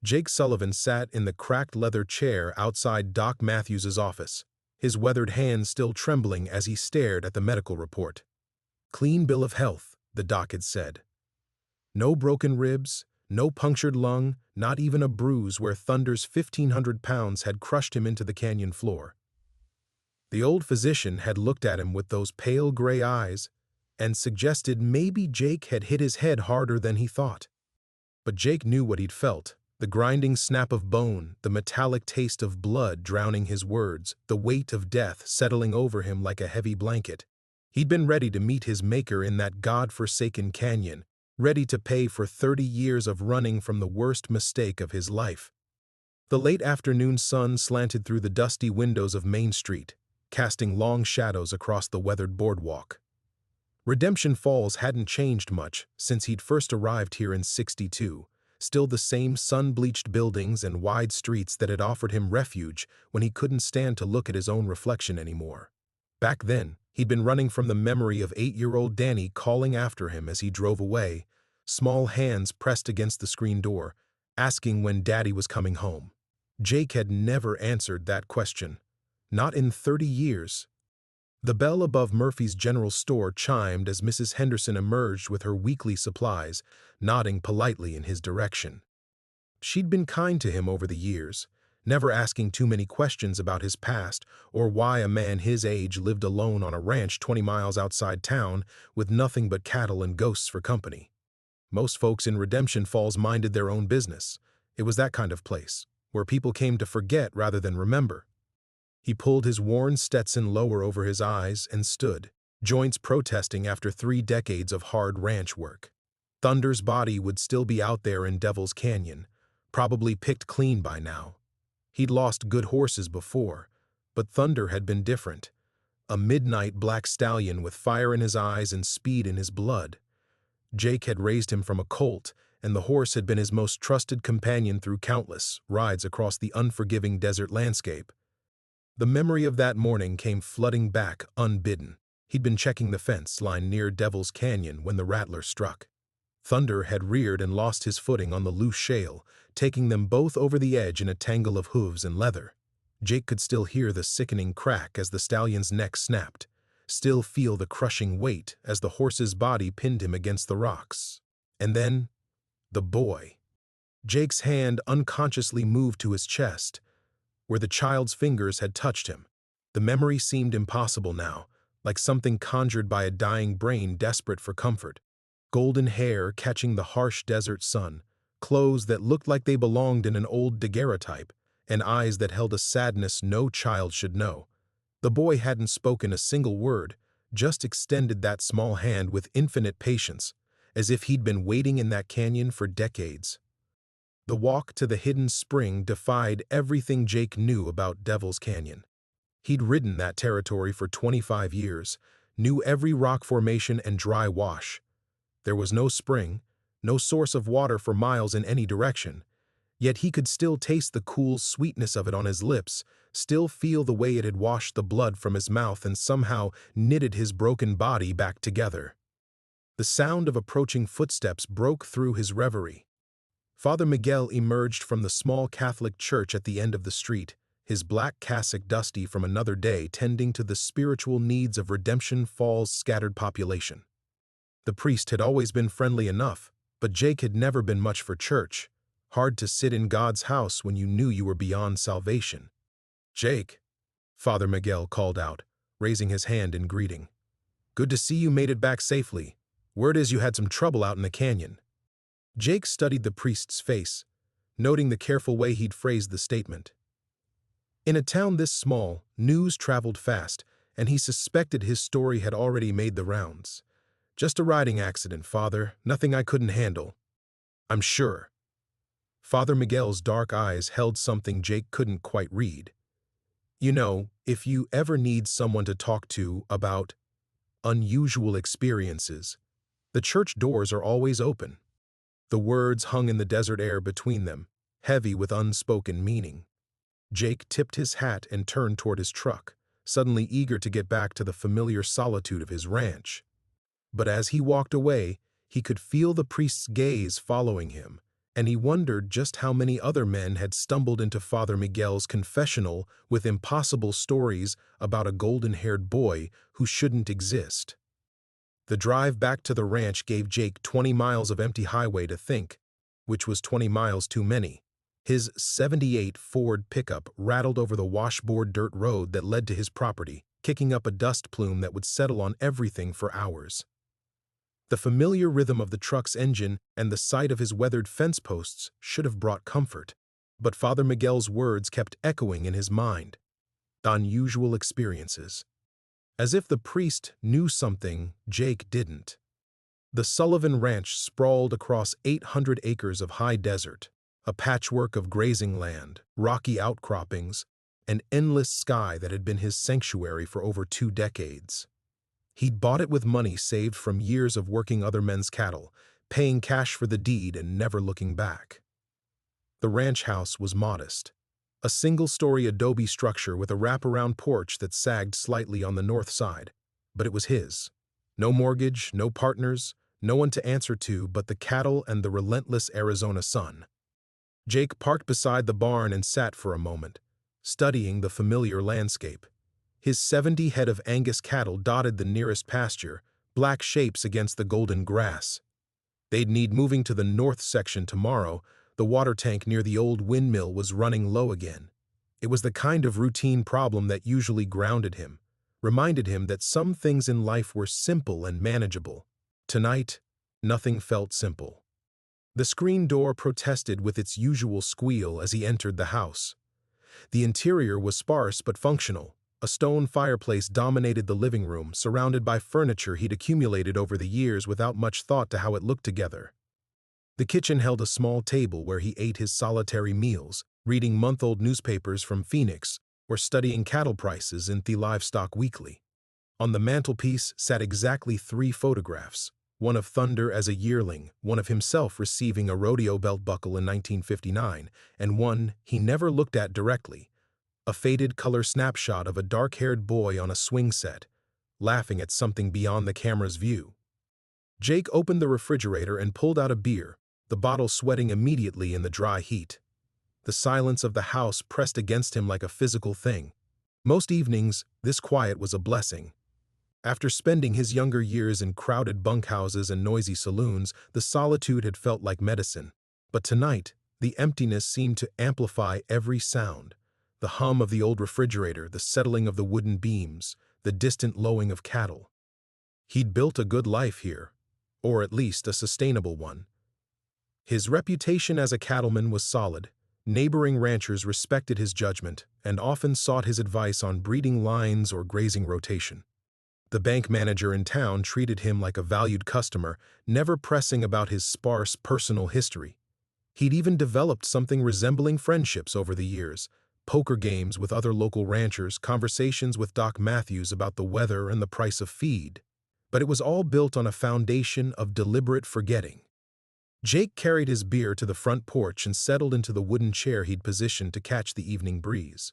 Jake Sullivan sat in the cracked leather chair outside Doc Matthews's office, his weathered hands still trembling as he stared at the medical report. "Clean bill of health," the doc had said. No broken ribs, no punctured lung, not even a bruise where Thunder's 1,500 pounds had crushed him into the canyon floor. The old physician had looked at him with those pale gray eyes and suggested maybe Jake had hit his head harder than he thought. But Jake knew what he'd felt, the grinding snap of bone, the metallic taste of blood drowning his words, the weight of death settling over him like a heavy blanket. He'd been ready to meet his maker in that god-forsaken canyon, ready to pay for 30 years of running from the worst mistake of his life. The late afternoon sun slanted through the dusty windows of Main Street, casting long shadows across the weathered boardwalk. Redemption Falls hadn't changed much since he'd first arrived here in '62, still the same sun-bleached buildings and wide streets that had offered him refuge when he couldn't stand to look at his own reflection anymore. Back then, he'd been running from the memory of 8-year-old Danny calling after him as he drove away, small hands pressed against the screen door, asking when Daddy was coming home. Jake had never answered that question. Not in 30 years. The bell above Murphy's General Store chimed as Mrs. Henderson emerged with her weekly supplies, nodding politely in his direction. She'd been kind to him over the years, never asking too many questions about his past or why a man his age lived alone on a ranch 20 miles outside town with nothing but cattle and ghosts for company. Most folks in Redemption Falls minded their own business. It was that kind of place, where people came to forget rather than remember. He pulled his worn Stetson lower over his eyes and stood, joints protesting after 3 decades of hard ranch work. Thunder's body would still be out there in Devil's Canyon, probably picked clean by now. He'd lost good horses before, but Thunder had been different. A midnight black stallion with fire in his eyes and speed in his blood. Jake had raised him from a colt, and the horse had been his most trusted companion through countless rides across the unforgiving desert landscape. The memory of that morning came flooding back unbidden. He'd been checking the fence line near Devil's Canyon when the rattler struck. Thunder had reared and lost his footing on the loose shale, taking them both over the edge in a tangle of hooves and leather. Jake could still hear the sickening crack as the stallion's neck snapped, still feel the crushing weight as the horse's body pinned him against the rocks. And then, the boy. Jake's hand unconsciously moved to his chest, where the child's fingers had touched him. The memory seemed impossible now, like something conjured by a dying brain desperate for comfort. Golden hair catching the harsh desert sun, clothes that looked like they belonged in an old daguerreotype, and eyes that held a sadness no child should know. The boy hadn't spoken a single word, just extended that small hand with infinite patience, as if he'd been waiting in that canyon for decades. The walk to the hidden spring defied everything Jake knew about Devil's Canyon. He'd ridden that territory for 25 years, knew every rock formation and dry wash. There was no spring, no source of water for miles in any direction, yet he could still taste the cool sweetness of it on his lips, still feel the way it had washed the blood from his mouth and somehow knitted his broken body back together. The sound of approaching footsteps broke through his reverie. Father Miguel emerged from the small Catholic church at the end of the street, his black cassock dusty from another day tending to the spiritual needs of Redemption Falls' scattered population. The priest had always been friendly enough, but Jake had never been much for church. Hard to sit in God's house when you knew you were beyond salvation. "Jake," Father Miguel called out, raising his hand in greeting. "Good to see you made it back safely. Word is you had some trouble out in the canyon." Jake studied the priest's face, noting the careful way he'd phrased the statement. In a town this small, news traveled fast, and he suspected his story had already made the rounds. "Just a riding accident, Father, nothing I couldn't handle." "I'm sure." Father Miguel's dark eyes held something Jake couldn't quite read. "You know, if you ever need someone to talk to about unusual experiences, the church doors are always open." The words hung in the desert air between them, heavy with unspoken meaning. Jake tipped his hat and turned toward his truck, suddenly eager to get back to the familiar solitude of his ranch. But as he walked away, he could feel the priest's gaze following him, and he wondered just how many other men had stumbled into Father Miguel's confessional with impossible stories about a golden-haired boy who shouldn't exist. The drive back to the ranch gave Jake 20 miles of empty highway to think, which was 20 miles too many. His '78 Ford pickup rattled over the washboard dirt road that led to his property, kicking up a dust plume that would settle on everything for hours. The familiar rhythm of the truck's engine and the sight of his weathered fence posts should have brought comfort, but Father Miguel's words kept echoing in his mind. Unusual experiences. As if the priest knew something Jake didn't. The Sullivan Ranch sprawled across 800 acres of high desert, a patchwork of grazing land, rocky outcroppings, an endless sky that had been his sanctuary for over 2 decades. He'd bought it with money saved from years of working other men's cattle, paying cash for the deed and never looking back. The ranch house was modest, a single-story adobe structure with a wraparound porch that sagged slightly on the north side, but it was his. No mortgage, no partners, no one to answer to but the cattle and the relentless Arizona sun. Jake parked beside the barn and sat for a moment, studying the familiar landscape. His 70 head of Angus cattle dotted the nearest pasture, black shapes against the golden grass. They'd need moving to the north section tomorrow. The water tank near the old windmill was running low again. It was the kind of routine problem that usually grounded him, reminded him that some things in life were simple and manageable. Tonight, nothing felt simple. The screen door protested with its usual squeal as he entered the house. The interior was sparse but functional. A stone fireplace dominated the living room, surrounded by furniture he'd accumulated over the years without much thought to how it looked together. The kitchen held a small table where he ate his solitary meals, reading month-old newspapers from Phoenix or studying cattle prices in the Livestock Weekly. On the mantelpiece sat exactly 3 photographs, one of Thunder as a yearling, one of himself receiving a rodeo belt buckle in 1959, and one he never looked at directly, a faded color snapshot of a dark-haired boy on a swing set, laughing at something beyond the camera's view. Jake opened the refrigerator and pulled out a beer, the bottle sweating immediately in the dry heat. The silence of the house pressed against him like a physical thing. Most evenings, this quiet was a blessing. After spending his younger years in crowded bunkhouses and noisy saloons, the solitude had felt like medicine. But tonight, the emptiness seemed to amplify every sound. The hum of the old refrigerator, the settling of the wooden beams, the distant lowing of cattle. He'd built a good life here, or at least a sustainable one. His reputation as a cattleman was solid. Neighboring ranchers respected his judgment and often sought his advice on breeding lines or grazing rotation. The bank manager in town treated him like a valued customer, never pressing about his sparse personal history. He'd even developed something resembling friendships over the years, poker games with other local ranchers, conversations with Doc Matthews about the weather and the price of feed. But it was all built on a foundation of deliberate forgetting. Jake carried his beer to the front porch and settled into the wooden chair he'd positioned to catch the evening breeze.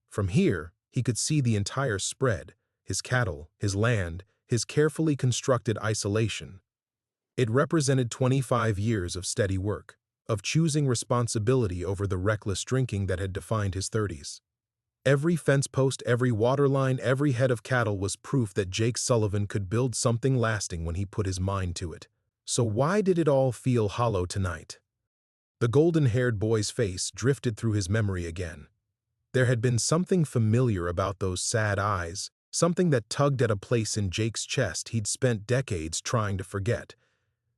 From here, he could see the entire spread, his cattle, his land, his carefully constructed isolation. It represented 25 years of steady work, of choosing responsibility over the reckless drinking that had defined his 30s. Every fence post, every water line, every head of cattle was proof that Jake Sullivan could build something lasting when he put his mind to it. So why did it all feel hollow tonight? The golden-haired boy's face drifted through his memory again. There had been something familiar about those sad eyes, something that tugged at a place in Jake's chest he'd spent decades trying to forget.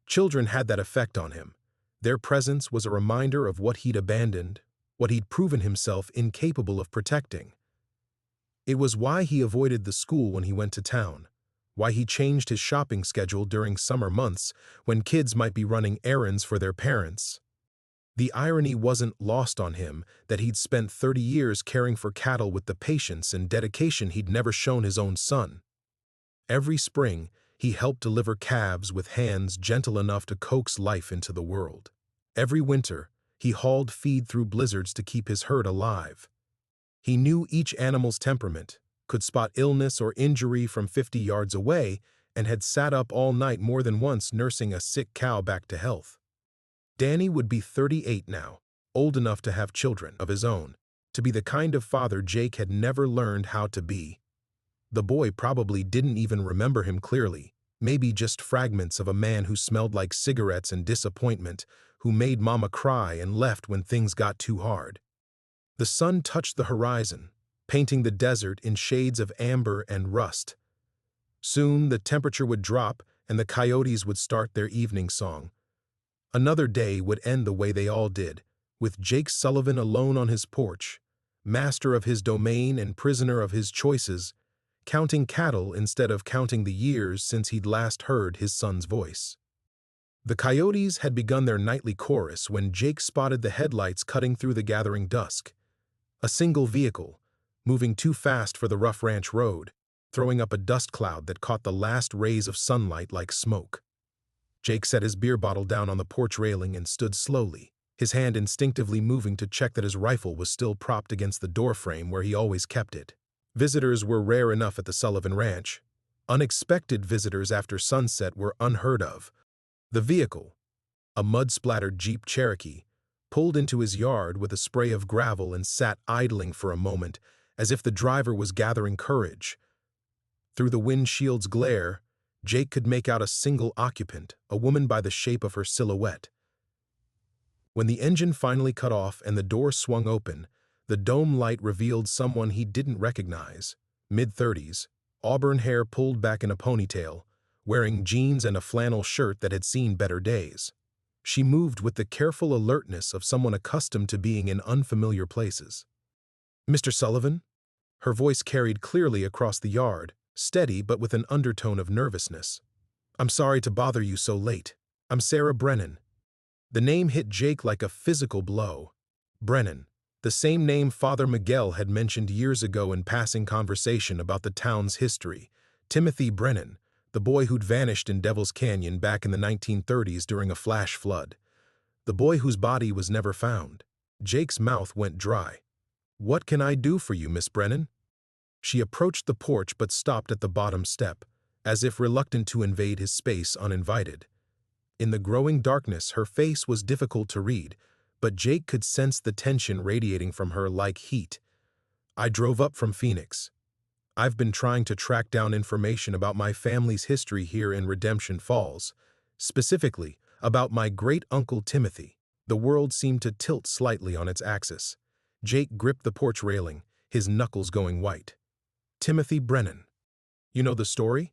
Children had that effect on him. Their presence was a reminder of what he'd abandoned, what he'd proven himself incapable of protecting. It was why he avoided the school when he went to town, why he changed his shopping schedule during summer months when kids might be running errands for their parents. The irony wasn't lost on him that he'd spent 30 years caring for cattle with the patience and dedication he'd never shown his own son. Every spring, he helped deliver calves with hands gentle enough to coax life into the world. Every winter, he hauled feed through blizzards to keep his herd alive. He knew each animal's temperament, could spot illness or injury from 50 yards away, and had sat up all night more than once nursing a sick cow back to health. Danny would be 38 now, old enough to have children of his own, to be the kind of father Jake had never learned how to be. The boy probably didn't even remember him clearly, maybe just fragments of a man who smelled like cigarettes and disappointment, who made mama cry and left when things got too hard. The sun touched the horizon, painting the desert in shades of amber and rust. Soon the temperature would drop and the coyotes would start their evening song. Another day would end the way they all did, with Jake Sullivan alone on his porch, master of his domain and prisoner of his choices, counting cattle instead of counting the years since he'd last heard his son's voice. The coyotes had begun their nightly chorus when Jake spotted the headlights cutting through the gathering dusk. A single vehicle, moving too fast for the rough ranch road, throwing up a dust cloud that caught the last rays of sunlight like smoke. Jake set his beer bottle down on the porch railing and stood slowly, his hand instinctively moving to check that his rifle was still propped against the doorframe where he always kept it. Visitors were rare enough at the Sullivan Ranch. Unexpected visitors after sunset were unheard of. The vehicle, a mud-splattered Jeep Cherokee, pulled into his yard with a spray of gravel and sat idling for a moment, as if the driver was gathering courage. Through the windshield's glare, Jake could make out a single occupant, a woman by the shape of her silhouette. When the engine finally cut off and the door swung open, the dome light revealed someone he didn't recognize. Mid-30s, auburn hair pulled back in a ponytail, wearing jeans and a flannel shirt that had seen better days. She moved with the careful alertness of someone accustomed to being in unfamiliar places. "Mr. Sullivan?" Her voice carried clearly across the yard, steady but with an undertone of nervousness. "I'm sorry to bother you so late. I'm Sarah Brennan." The name hit Jake like a physical blow. Brennan, the same name Father Miguel had mentioned years ago in passing conversation about the town's history. Timothy Brennan, the boy who'd vanished in Devil's Canyon back in the 1930s during a flash flood. The boy whose body was never found. Jake's mouth went dry. "What can I do for you, Miss Brennan?" She approached the porch but stopped at the bottom step, as if reluctant to invade his space uninvited. In the growing darkness, her face was difficult to read, but Jake could sense the tension radiating from her like heat. "I drove up from Phoenix. I've been trying to track down information about my family's history here in Redemption Falls, specifically about my great-uncle Timothy." The world seemed to tilt slightly on its axis. Jake gripped the porch railing, his knuckles going white. "Timothy Brennan. You know the story?"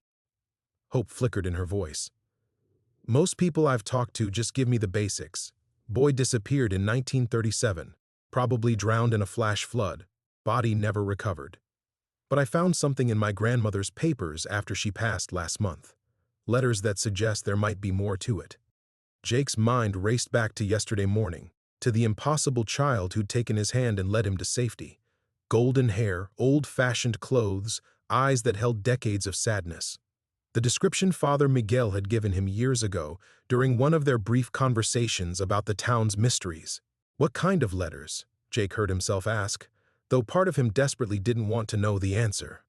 Hope flickered in her voice. "Most people I've talked to just give me the basics. Boy disappeared in 1937, probably drowned in a flash flood, body never recovered. But I found something in my grandmother's papers after she passed last month. Letters that suggest there might be more to it." Jake's mind raced back to yesterday morning, to the impossible child who'd taken his hand and led him to safety. Golden hair, old-fashioned clothes, eyes that held decades of sadness. The description Father Miguel had given him years ago during one of their brief conversations about the town's mysteries. What kind of letters? Jake heard himself ask, though part of him desperately didn't want to know the answer.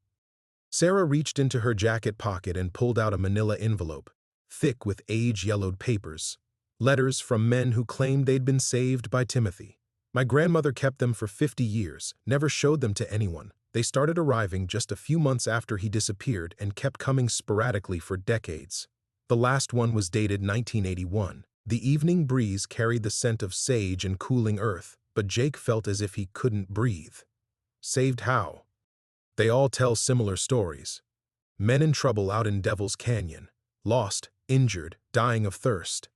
Sarah reached into her jacket pocket and pulled out a manila envelope, thick with age-yellowed papers. Letters from men who claimed they'd been saved by Timothy. "My grandmother kept them for 50 years, never showed them to anyone. They started arriving just a few months after he disappeared and kept coming sporadically for decades. The last one was dated 1981. The evening breeze carried the scent of sage and cooling earth, but Jake felt as if he couldn't breathe. Saved how? They all tell similar stories. Men in trouble out in Devil's Canyon, lost, injured, dying of thirst.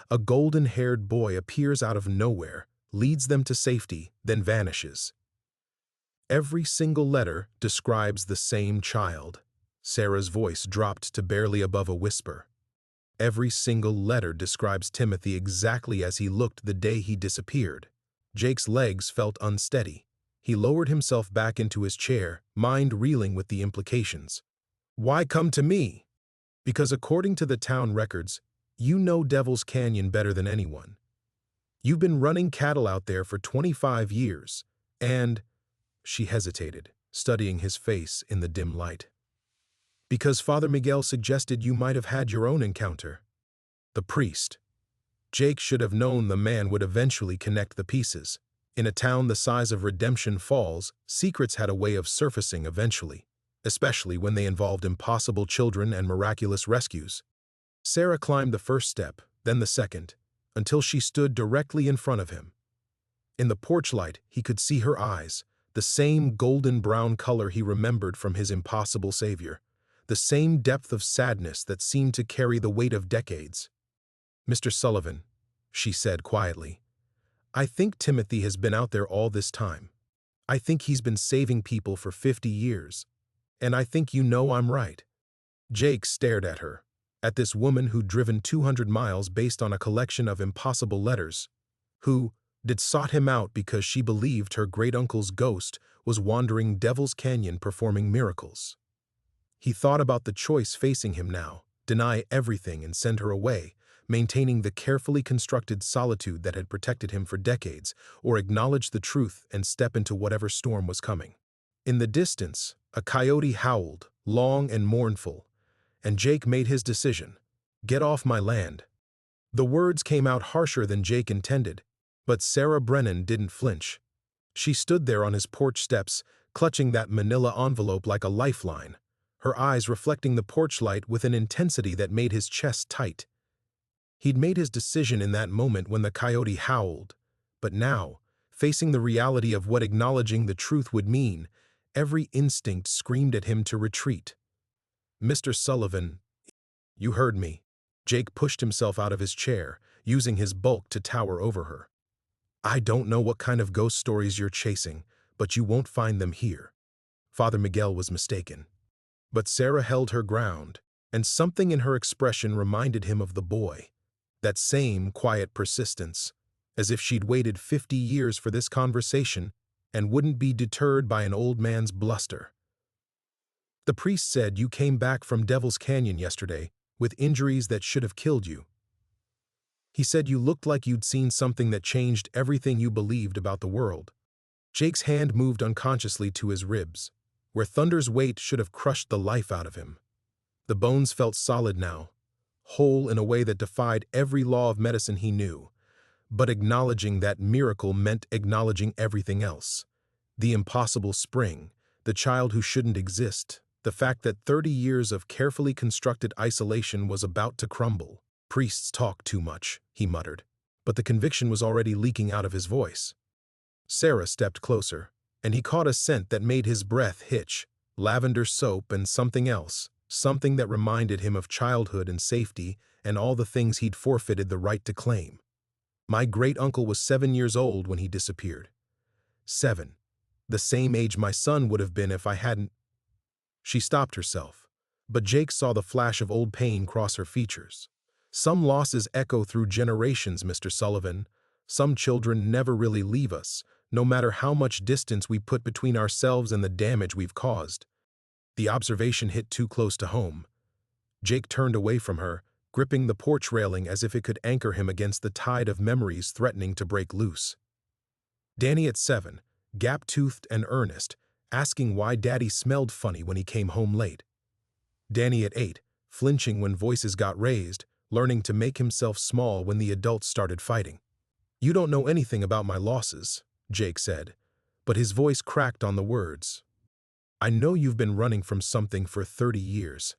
A golden-haired boy appears out of nowhere, leads them to safety, then vanishes. Every single letter describes the same child." Sarah's voice dropped to barely above a whisper. "Every single letter describes Timothy exactly as he looked the day he disappeared." Jake's legs felt unsteady. He lowered himself back into his chair, mind reeling with the implications. "Why come to me?" "Because according to the town records, you know Devil's Canyon better than anyone. You've been running cattle out there for 25 years, and—" She hesitated, studying his face in the dim light. "Because Father Miguel suggested you might have had your own encounter." The priest. Jake should have known the man would eventually connect the pieces. In a town the size of Redemption Falls, secrets had a way of surfacing eventually, especially when they involved impossible children and miraculous rescues. Sarah climbed the first step, then the second, until she stood directly in front of him. In the porch light, he could see her eyes, the same golden-brown color he remembered from his impossible savior, the same depth of sadness that seemed to carry the weight of decades. "Mr. Sullivan," she said quietly, "I think Timothy has been out there all this time. I think he's been saving people for 50 years. And I think you know I'm right." Jake stared at her, at this woman who'd driven 200 miles based on a collection of impossible letters, who did sought him out because she believed her great-uncle's ghost was wandering Devil's Canyon performing miracles. He thought about the choice facing him now: deny everything and send her away, maintaining the carefully constructed solitude that had protected him for decades, or acknowledge the truth and step into whatever storm was coming. In the distance, a coyote howled, long and mournful, and Jake made his decision: "Get off my land." The words came out harsher than Jake intended, but Sarah Brennan didn't flinch. She stood there on his porch steps, clutching that manila envelope like a lifeline, her eyes reflecting the porch light with an intensity that made his chest tight. He'd made his decision in that moment when the coyote howled, but now, facing the reality of what acknowledging the truth would mean, every instinct screamed at him to retreat. "Mr. Sullivan, you heard me." Jake pushed himself out of his chair, using his bulk to tower over her. "I don't know what kind of ghost stories you're chasing, but you won't find them here." Father Miguel was mistaken. But Sarah held her ground, and something in her expression reminded him of the boy. That same quiet persistence, as if she'd waited 50 years for this conversation and wouldn't be deterred by an old man's bluster. "The priest said you came back from Devil's Canyon yesterday with injuries that should have killed you. He said you looked like you'd seen something that changed everything you believed about the world." Jake's hand moved unconsciously to his ribs, where Thunder's weight should have crushed the life out of him. The bones felt solid now, whole in a way that defied every law of medicine he knew, but acknowledging that miracle meant acknowledging everything else. The impossible spring, the child who shouldn't exist, the fact that 30 years of carefully constructed isolation was about to crumble. "Priests talk too much," he muttered, but the conviction was already leaking out of his voice. Sarah stepped closer, and he caught a scent that made his breath hitch: lavender soap and something else, something that reminded him of childhood and safety and all the things he'd forfeited the right to claim. "My great-uncle was 7 years old when he disappeared. 7. The same age my son would have been if I hadn't—" She stopped herself, but Jake saw the flash of old pain cross her features. "Some losses echo through generations, Mr. Sullivan. Some children never really leave us, no matter how much distance we put between ourselves and the damage we've caused." The observation hit too close to home. Jake turned away from her, gripping the porch railing as if it could anchor him against the tide of memories threatening to break loose. Danny at 7, gap-toothed and earnest, asking why Daddy smelled funny when he came home late. Danny at 8, flinching when voices got raised, learning to make himself small when the adults started fighting. "You don't know anything about my losses," Jake said, but his voice cracked on the words. "I know you've been running from something for 30 years.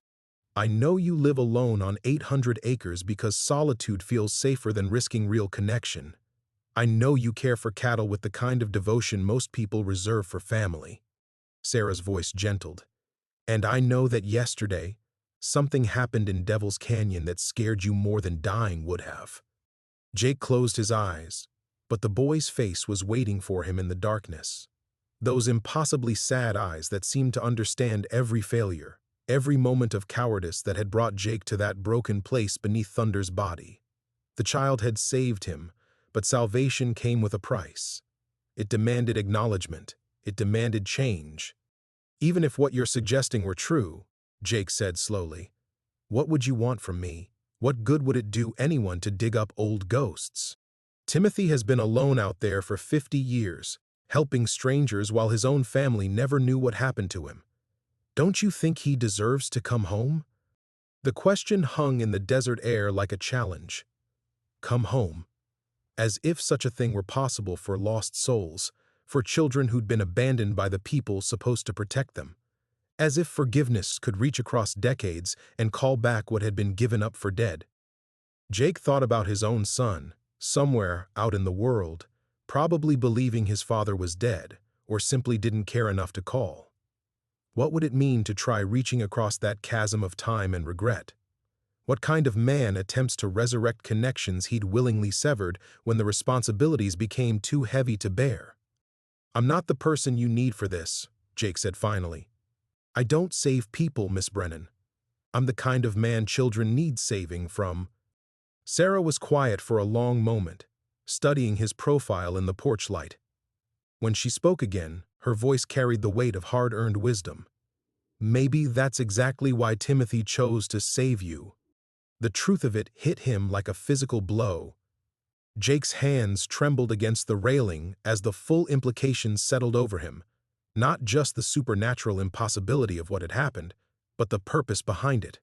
I know you live alone on 800 acres because solitude feels safer than risking real connection. I know you care for cattle with the kind of devotion most people reserve for family." Sarah's voice gentled. "And I know that yesterday, something happened in Devil's Canyon that scared you more than dying would have." Jake closed his eyes, but the boy's face was waiting for him in the darkness. Those impossibly sad eyes that seemed to understand every failure, every moment of cowardice that had brought Jake to that broken place beneath Thunder's body. The child had saved him, but salvation came with a price. It demanded acknowledgement. It demanded change. "Even if what you're suggesting were true," Jake said slowly, "what would you want from me? What good would it do anyone to dig up old ghosts? Timothy has been alone out there for 50 years, helping strangers while his own family never knew what happened to him. Don't you think he deserves to come home?" The question hung in the desert air like a challenge. come home. As if such a thing were possible for lost souls, for children who'd been abandoned by the people supposed to protect them. As if forgiveness could reach across decades and call back what had been given up for dead. Jake thought about his own son, somewhere out in the world, probably believing his father was dead, or simply didn't care enough to call. What would it mean to try reaching across that chasm of time and regret? What kind of man attempts to resurrect connections he'd willingly severed when the responsibilities became too heavy to bear? "I'm not the person you need for this," Jake said finally. "I don't save people, Miss Brennan. I'm the kind of man children need saving from." Sarah was quiet for a long moment, studying his profile in the porch light. When she spoke again, her voice carried the weight of hard-earned wisdom. "Maybe that's exactly why Timothy chose to save you." The truth of it hit him like a physical blow. Jake's hands trembled against the railing as the full implications settled over him. Not just the supernatural impossibility of what had happened, but the purpose behind it.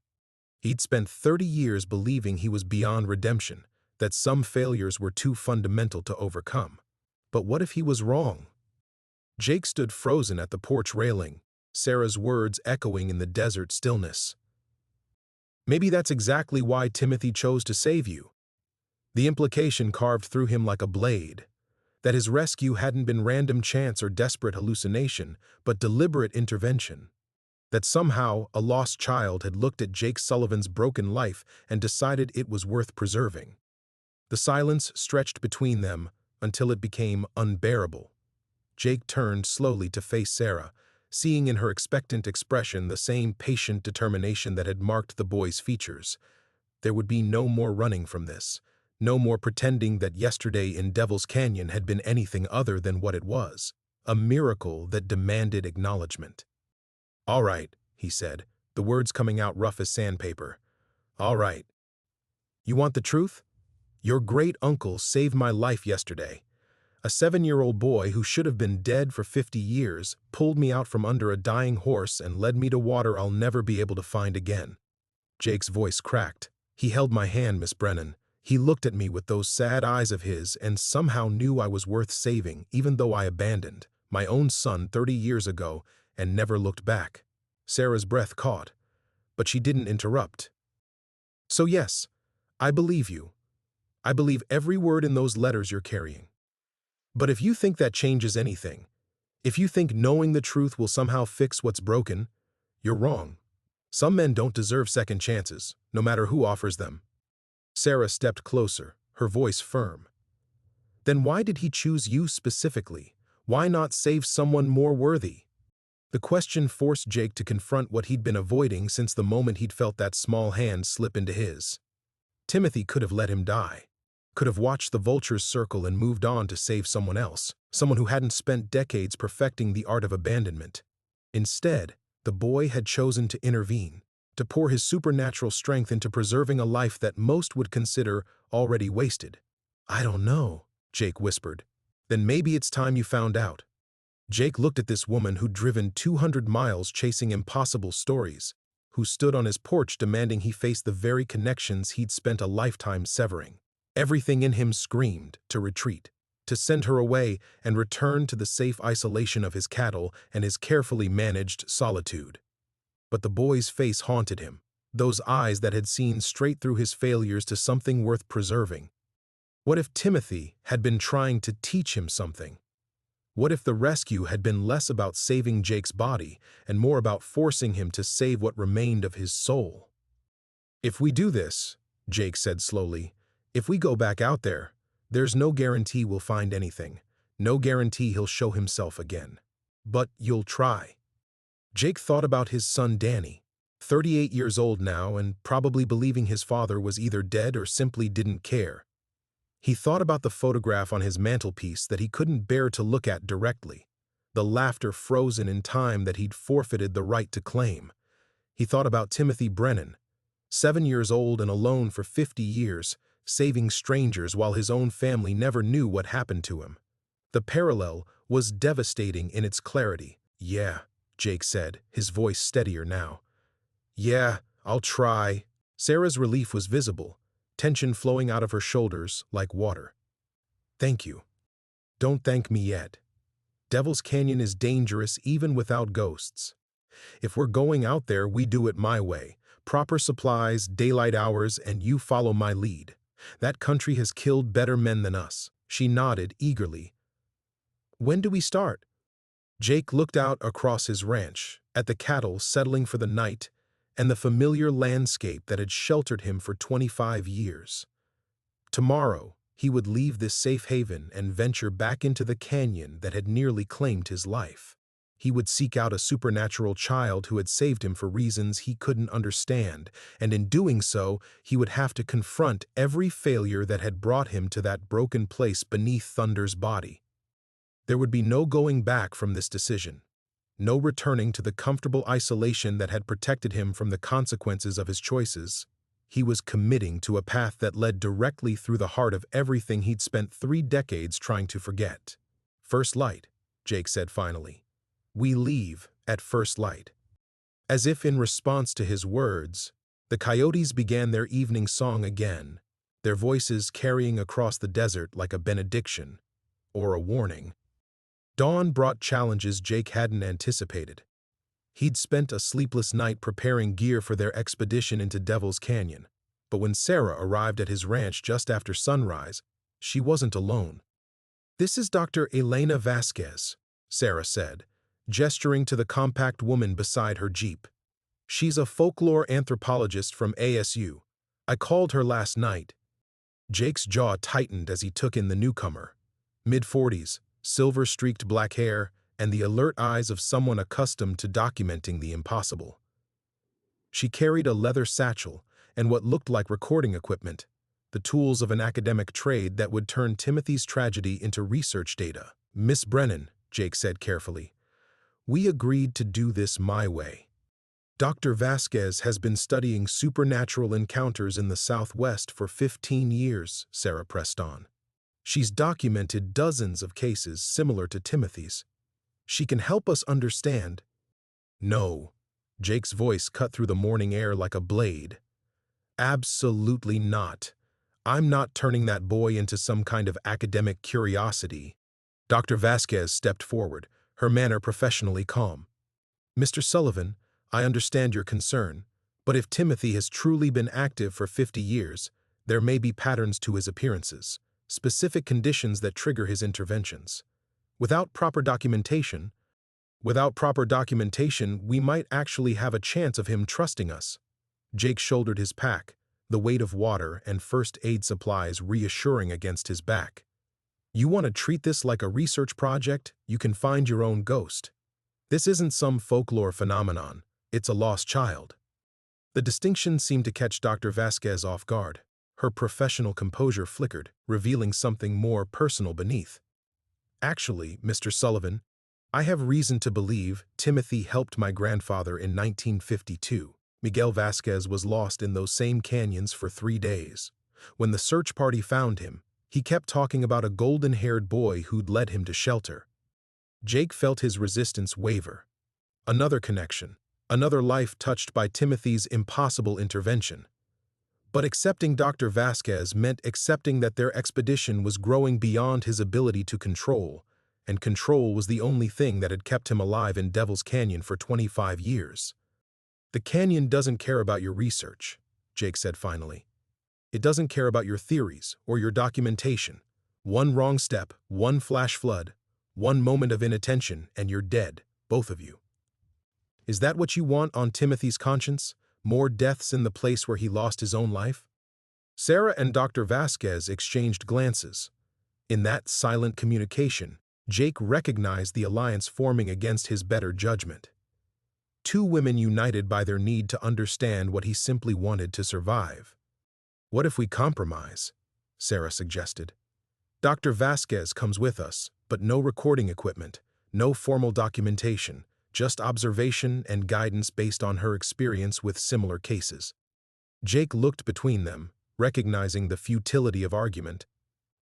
He'd spent 30 years believing he was beyond redemption, that some failures were too fundamental to overcome. But what if he was wrong? Jake stood frozen at the porch railing, Sarah's words echoing in the desert stillness. "Maybe that's exactly why Timothy chose to save you." The implication carved through him like a blade, that his rescue hadn't been random chance or desperate hallucination, but deliberate intervention. That somehow a lost child had looked at Jake Sullivan's broken life and decided it was worth preserving. The silence stretched between them until it became unbearable. Jake turned slowly to face Sarah, seeing in her expectant expression the same patient determination that had marked the boy's features. There would be no more running from this, no more pretending that yesterday in Devil's Canyon had been anything other than what it was, a miracle that demanded acknowledgement. "All right," he said, the words coming out rough as sandpaper. "All right. You want the truth? Your great-uncle saved my life yesterday. A 7-year-old boy who should have been dead for 50 years pulled me out from under a dying horse and led me to water I'll never be able to find again." Jake's voice cracked. "He held my hand, Miss Brennan. He looked at me with those sad eyes of his and somehow knew I was worth saving, even though I abandoned my own son 30 years ago and never looked back." Sarah's breath caught, but she didn't interrupt. "So yes, I believe you. I believe every word in those letters you're carrying. But if you think that changes anything, if you think knowing the truth will somehow fix what's broken, you're wrong. Some men don't deserve second chances, no matter who offers them." Sarah stepped closer, her voice firm. "Then why did he choose you specifically? Why not save someone more worthy?" The question forced Jake to confront what he'd been avoiding since the moment he'd felt that small hand slip into his. Timothy could have let him die, could have watched the vultures circle and moved on to save someone else, someone who hadn't spent decades perfecting the art of abandonment. Instead, the boy had chosen to intervene, to pour his supernatural strength into preserving a life that most would consider already wasted. "I don't know," Jake whispered. "Then maybe it's time you found out." Jake looked at this woman who'd driven 200 miles chasing impossible stories, who stood on his porch demanding he face the very connections he'd spent a lifetime severing. Everything in him screamed to retreat, to send her away and return to the safe isolation of his cattle and his carefully managed solitude. But the boy's face haunted him, those eyes that had seen straight through his failures to something worth preserving. What if Timothy had been trying to teach him something? What if the rescue had been less about saving Jake's body and more about forcing him to save what remained of his soul? "If we do this," Jake said slowly, "if we go back out there, there's no guarantee we'll find anything, no guarantee he'll show himself again. But you'll try." Jake thought about his son Danny, 38 years old now and probably believing his father was either dead or simply didn't care. He thought about the photograph on his mantelpiece that he couldn't bear to look at directly, the laughter frozen in time that he'd forfeited the right to claim. He thought about Timothy Brennan, 7 years old and alone for 50 years, saving strangers while his own family never knew what happened to him. The parallel was devastating in its clarity. "Yeah," Jake said, his voice steadier now. "Yeah, I'll try." Sarah's relief was visible. tension flowing out of her shoulders like water. "Thank you. Don't thank me yet. Devil's Canyon is dangerous even without ghosts. If we're going out there, we do it my way. Proper supplies, daylight hours, and you follow my lead. That country has killed better men than us." She nodded eagerly. "When do we start?" Jake looked out across his ranch, at the cattle settling for the night, and the familiar landscape that had sheltered him for 25 years. Tomorrow, he would leave this safe haven and venture back into the canyon that had nearly claimed his life. He would seek out a supernatural child who had saved him for reasons he couldn't understand, and in doing so, he would have to confront every failure that had brought him to that broken place beneath Thunder's body. There would be no going back from this decision, no returning to the comfortable isolation that had protected him from the consequences of his choices. He was committing to a path that led directly through the heart of everything he'd spent 3 decades trying to forget. "First light," Jake said finally. "We leave at first light." As if in response to his words, the coyotes began their evening song again, their voices carrying across the desert like a benediction or a warning. Dawn brought challenges Jake hadn't anticipated. He'd spent a sleepless night preparing gear for their expedition into Devil's Canyon, but when Sarah arrived at his ranch just after sunrise, she wasn't alone. "This is Dr. Elena Vasquez," Sarah said, gesturing to the compact woman beside her Jeep. "She's a folklore anthropologist from ASU. I called her last night." Jake's jaw tightened as he took in the newcomer. Mid-40s, silver-streaked black hair, and the alert eyes of someone accustomed to documenting the impossible. She carried a leather satchel and what looked like recording equipment, the tools of an academic trade that would turn Timothy's tragedy into research data. "Miss Brennan," Jake said carefully, "we agreed to do this my way. Dr. Vasquez has been studying supernatural encounters in the Southwest for 15 years, Sarah pressed on. She's documented dozens of cases similar to Timothy's. She can help us understand." "No." Jake's voice cut through the morning air like a blade. "Absolutely not. I'm not turning that boy into some kind of academic curiosity." Dr. Vasquez stepped forward, her manner professionally calm. "Mr. Sullivan, I understand your concern, but if Timothy has truly been active for 50 years, there may be patterns to his appearances, specific conditions that trigger his interventions. Without proper documentation, we might actually have a chance of him trusting us." Jake shouldered his pack, the weight of water and first aid supplies reassuring against his back. "You want to treat this like a research project? You can find your own ghost. This isn't some folklore phenomenon. It's a lost child." The distinction seemed to catch Dr. Vasquez off guard. Her professional composure flickered, revealing something more personal beneath. "Actually, Mr. Sullivan, I have reason to believe Timothy helped my grandfather in 1952. Miguel Vasquez was lost in those same canyons for 3 days. When the search party found him, he kept talking about a golden-haired boy who'd led him to shelter." Jake felt his resistance waver. Another connection, another life touched by Timothy's impossible intervention. But accepting Dr. Vasquez meant accepting that their expedition was growing beyond his ability to control, and control was the only thing that had kept him alive in Devil's Canyon for 25 years. "The canyon doesn't care about your research," Jake said finally. "It doesn't care about your theories or your documentation. One wrong step, one flash flood, one moment of inattention, and you're dead, both of you. Is that what you want on Timothy's conscience? More deaths in the place where he lost his own life?" Sarah and Dr. Vasquez exchanged glances. In that silent communication, Jake recognized the alliance forming against his better judgment. Two women united by their need to understand what he simply wanted to survive. "What if we compromise?" Sarah suggested. "Dr. Vasquez comes with us, but no recording equipment, no formal documentation, just observation and guidance based on her experience with similar cases." Jake looked between them, recognizing the futility of argument.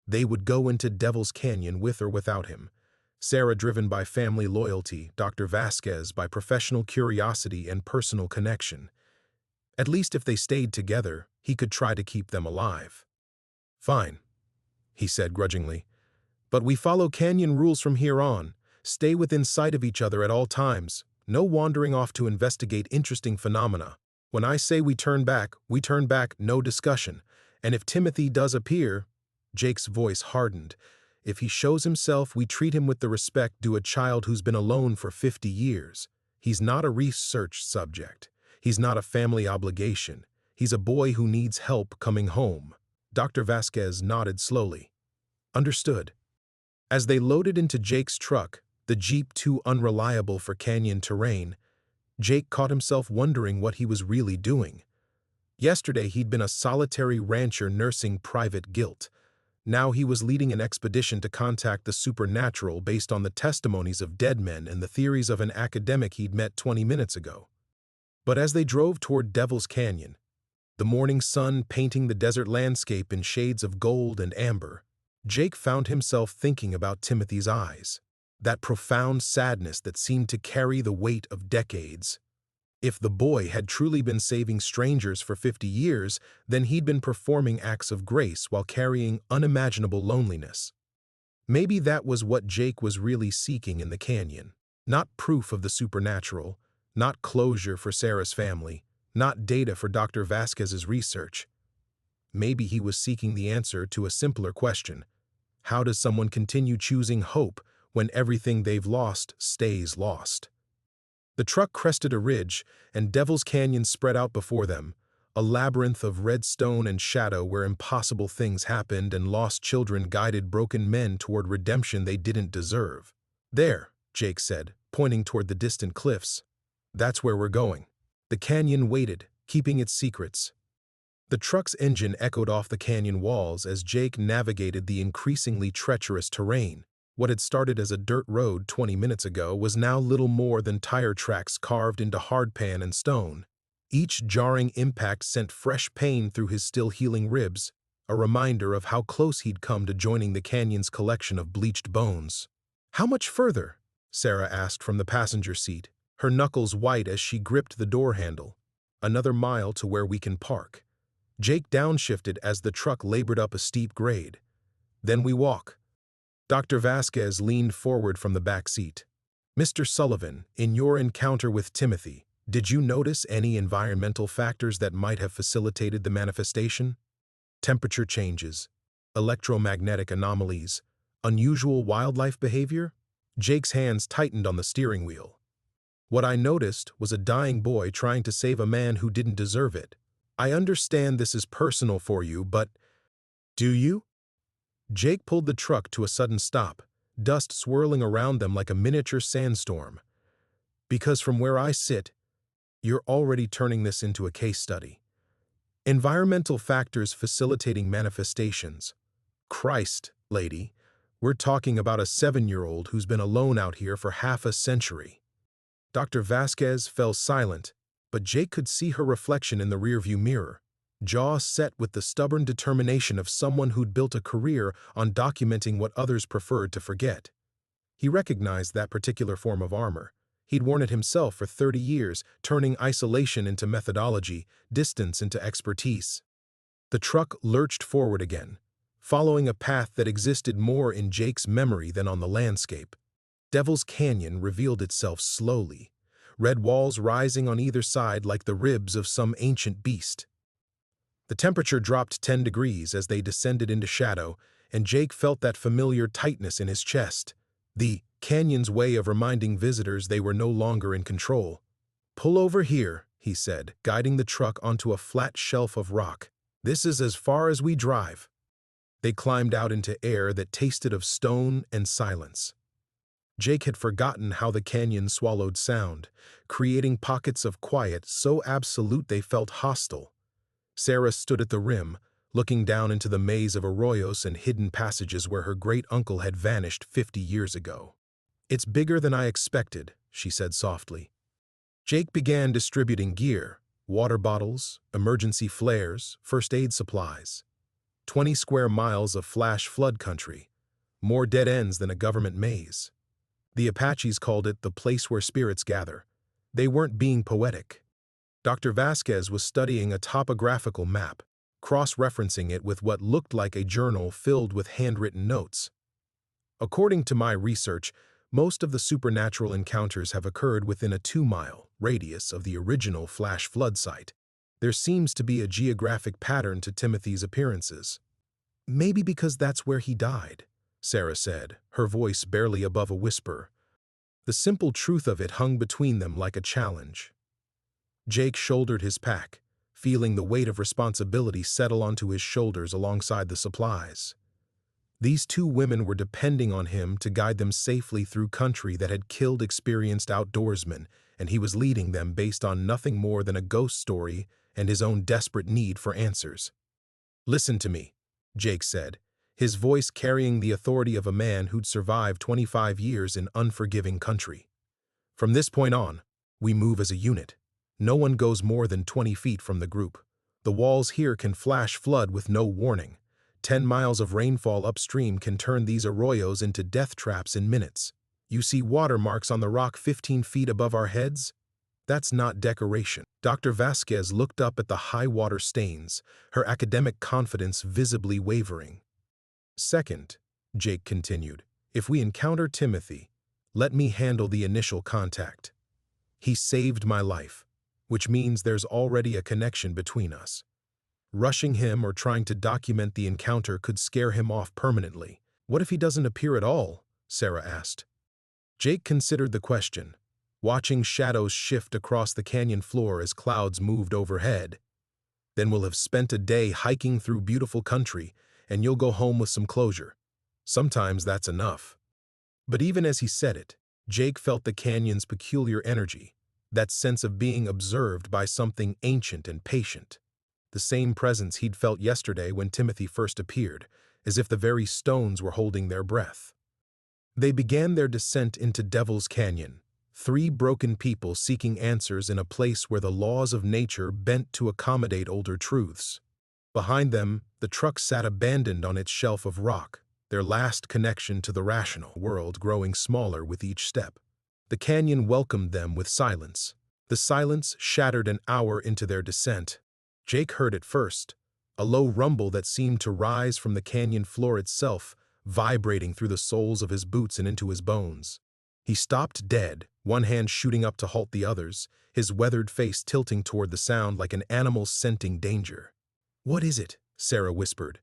They would go into Devil's Canyon with or without him. Sarah driven by family loyalty, Dr. Vasquez by professional curiosity and personal connection. At least if they stayed together, he could try to keep them alive. "Fine," he said grudgingly. "But we follow canyon rules from here on. Stay within sight of each other at all times. No wandering off to investigate interesting phenomena. When I say we turn back, no discussion. And if Timothy does appear—" Jake's voice hardened. "If he shows himself, we treat him with the respect due a child who's been alone for 50 years. He's not a research subject. He's not a family obligation. He's a boy who needs help coming home." Dr. Vasquez nodded slowly. "Understood." As they loaded into Jake's truck, the Jeep too unreliable for canyon terrain, Jake caught himself wondering what he was really doing. Yesterday he'd been a solitary rancher nursing private guilt. Now he was leading an expedition to contact the supernatural based on the testimonies of dead men and the theories of an academic he'd met 20 minutes ago. But as they drove toward Devil's Canyon, the morning sun painting the desert landscape in shades of gold and amber, Jake found himself thinking about Timothy's eyes, that profound sadness that seemed to carry the weight of decades. If the boy had truly been saving strangers for 50 years, then he'd been performing acts of grace while carrying unimaginable loneliness. Maybe that was what Jake was really seeking in the canyon. Not proof of the supernatural, not closure for Sarah's family, not data for Dr. Vasquez's research. Maybe he was seeking the answer to a simpler question. How does someone continue choosing hope when everything they've lost stays lost? The truck crested a ridge, and Devil's Canyon spread out before them, a labyrinth of red stone and shadow where impossible things happened and lost children guided broken men toward redemption they didn't deserve. "There," Jake said, pointing toward the distant cliffs. "That's where we're going." The canyon waited, keeping its secrets. The truck's engine echoed off the canyon walls as Jake navigated the increasingly treacherous terrain. What had started as a dirt road 20 minutes ago was now little more than tire tracks carved into hardpan and stone. Each jarring impact sent fresh pain through his still-healing ribs, a reminder of how close he'd come to joining the canyon's collection of bleached bones. "How much further?" Sarah asked from the passenger seat, her knuckles white as she gripped the door handle. "Another mile to where we can park." Jake downshifted as the truck labored up a steep grade. "Then we walk." Dr. Vasquez leaned forward from the back seat. "Mr. Sullivan, in your encounter with Timothy, did you notice any environmental factors that might have facilitated the manifestation? Temperature changes, electromagnetic anomalies, unusual wildlife behavior?" Jake's hands tightened on the steering wheel. "What I noticed was a dying boy trying to save a man who didn't deserve it. I understand this is personal for you, but do you?" Jake pulled the truck to a sudden stop, dust swirling around them like a miniature sandstorm. "Because from where I sit, you're already turning this into a case study. Environmental factors facilitating manifestations. Christ, lady, we're talking about a 7-year-old who's been alone out here for half a century." Dr. Vasquez fell silent, but Jake could see her reflection in the rearview mirror, jaw set with the stubborn determination of someone who'd built a career on documenting what others preferred to forget. He recognized that particular form of armor. He'd worn it himself for 30 years, turning isolation into methodology, distance into expertise. The truck lurched forward again, following a path that existed more in Jake's memory than on the landscape. Devil's Canyon revealed itself slowly, red walls rising on either side like the ribs of some ancient beast. The temperature dropped 10 degrees as they descended into shadow, and Jake felt that familiar tightness in his chest, the canyon's way of reminding visitors they were no longer in control. "Pull over here," he said, guiding the truck onto a flat shelf of rock. "This is as far as we drive." They climbed out into air that tasted of stone and silence. Jake had forgotten how the canyon swallowed sound, creating pockets of quiet so absolute they felt hostile. Sarah stood at the rim, looking down into the maze of arroyos and hidden passages where her great-uncle had vanished 50 years ago. "It's bigger than I expected," she said softly. Jake began distributing gear, water bottles, emergency flares, first aid supplies. 20 square miles of flash flood country, more dead ends than a government maze. The Apaches called it the place where spirits gather. They weren't being poetic. Dr. Vasquez was studying a topographical map, cross-referencing it with what looked like a journal filled with handwritten notes. According to my research, most of the supernatural encounters have occurred within a 2-mile radius of the original flash flood site. There seems to be a geographic pattern to Timothy's appearances. Maybe because that's where he died, Sarah said, her voice barely above a whisper. The simple truth of it hung between them like a challenge. Jake shouldered his pack, feeling the weight of responsibility settle onto his shoulders alongside the supplies. These two women were depending on him to guide them safely through country that had killed experienced outdoorsmen, and he was leading them based on nothing more than a ghost story and his own desperate need for answers. "Listen to me," Jake said, his voice carrying the authority of a man who'd survived 25 years in unforgiving country. "From this point on, we move as a unit. No one goes more than 20 feet from the group. The walls here can flash flood with no warning. 10 miles of rainfall upstream can turn these arroyos into death traps in minutes. You see watermarks on the rock 15 feet above our heads? That's not decoration." Dr. Vasquez looked up at the high water stains, her academic confidence visibly wavering. "Second," Jake continued, "if we encounter Timothy, let me handle the initial contact. He saved my life, which means there's already a connection between us. Rushing him or trying to document the encounter could scare him off permanently." "What if he doesn't appear at all?" Sarah asked. Jake considered the question, watching shadows shift across the canyon floor as clouds moved overhead. "Then we'll have spent a day hiking through beautiful country, and you'll go home with some closure. Sometimes that's enough." But even as he said it, Jake felt the canyon's peculiar energy, that sense of being observed by something ancient and patient. The same presence he'd felt yesterday when Timothy first appeared, as if the very stones were holding their breath. They began their descent into Devil's Canyon, 3 broken people seeking answers in a place where the laws of nature bent to accommodate older truths. Behind them, the truck sat abandoned on its shelf of rock, their last connection to the rational world growing smaller with each step. The canyon welcomed them with silence. The silence shattered an hour into their descent. Jake heard it first, a low rumble that seemed to rise from the canyon floor itself, vibrating through the soles of his boots and into his bones. He stopped dead, one hand shooting up to halt the others, his weathered face tilting toward the sound like an animal scenting danger. "What is it?" Sarah whispered.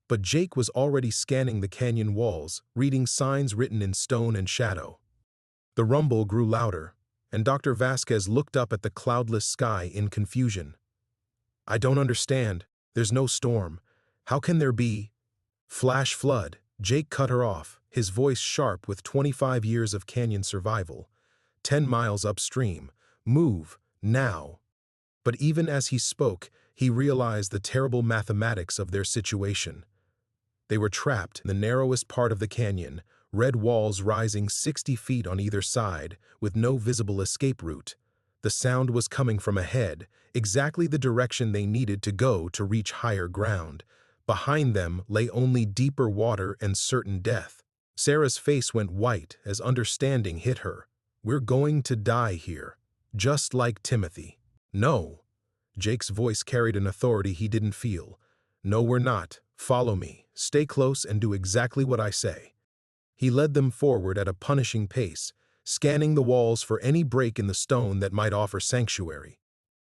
But Jake was already scanning the canyon walls, reading signs written in stone and shadow. The rumble grew louder, and Dr. Vasquez looked up at the cloudless sky in confusion. "I don't understand. There's no storm. How can there be?" "Flash flood." Jake cut her off, his voice sharp with 25 years of canyon survival. 10 miles upstream. Move, now." But even as he spoke, he realized the terrible mathematics of their situation. They were trapped in the narrowest part of the canyon, red walls rising 60 feet on either side, with no visible escape route. The sound was coming from ahead, exactly the direction they needed to go to reach higher ground. Behind them lay only deeper water and certain death. Sarah's face went white as understanding hit her. "We're going to die here, just like Timothy." "No." Jake's voice carried an authority he didn't feel. "No, we're not. Follow me. Stay close and do exactly what I say." He led them forward at a punishing pace, scanning the walls for any break in the stone that might offer sanctuary.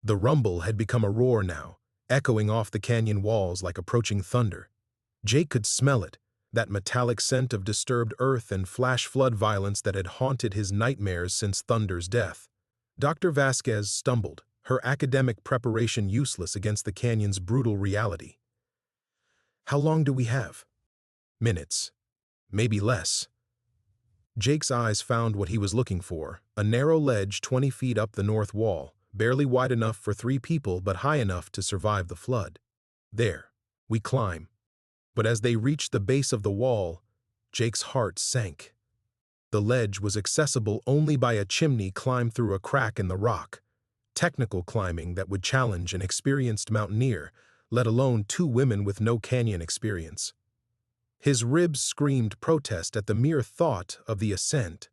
The rumble had become a roar now, echoing off the canyon walls like approaching thunder. Jake could smell it, that metallic scent of disturbed earth and flash flood violence that had haunted his nightmares since Thunder's death. Dr. Vasquez stumbled, her academic preparation useless against the canyon's brutal reality. "How long do we have?" "Minutes. Maybe less." Jake's eyes found what he was looking for, a narrow ledge 20 feet up the north wall, barely wide enough for 3 people but high enough to survive the flood. "There. We climb." But as they reached the base of the wall, Jake's heart sank. The ledge was accessible only by a chimney climbed through a crack in the rock, technical climbing that would challenge an experienced mountaineer, let alone 2 women with no canyon experience. His ribs screamed protest at the mere thought of the ascent.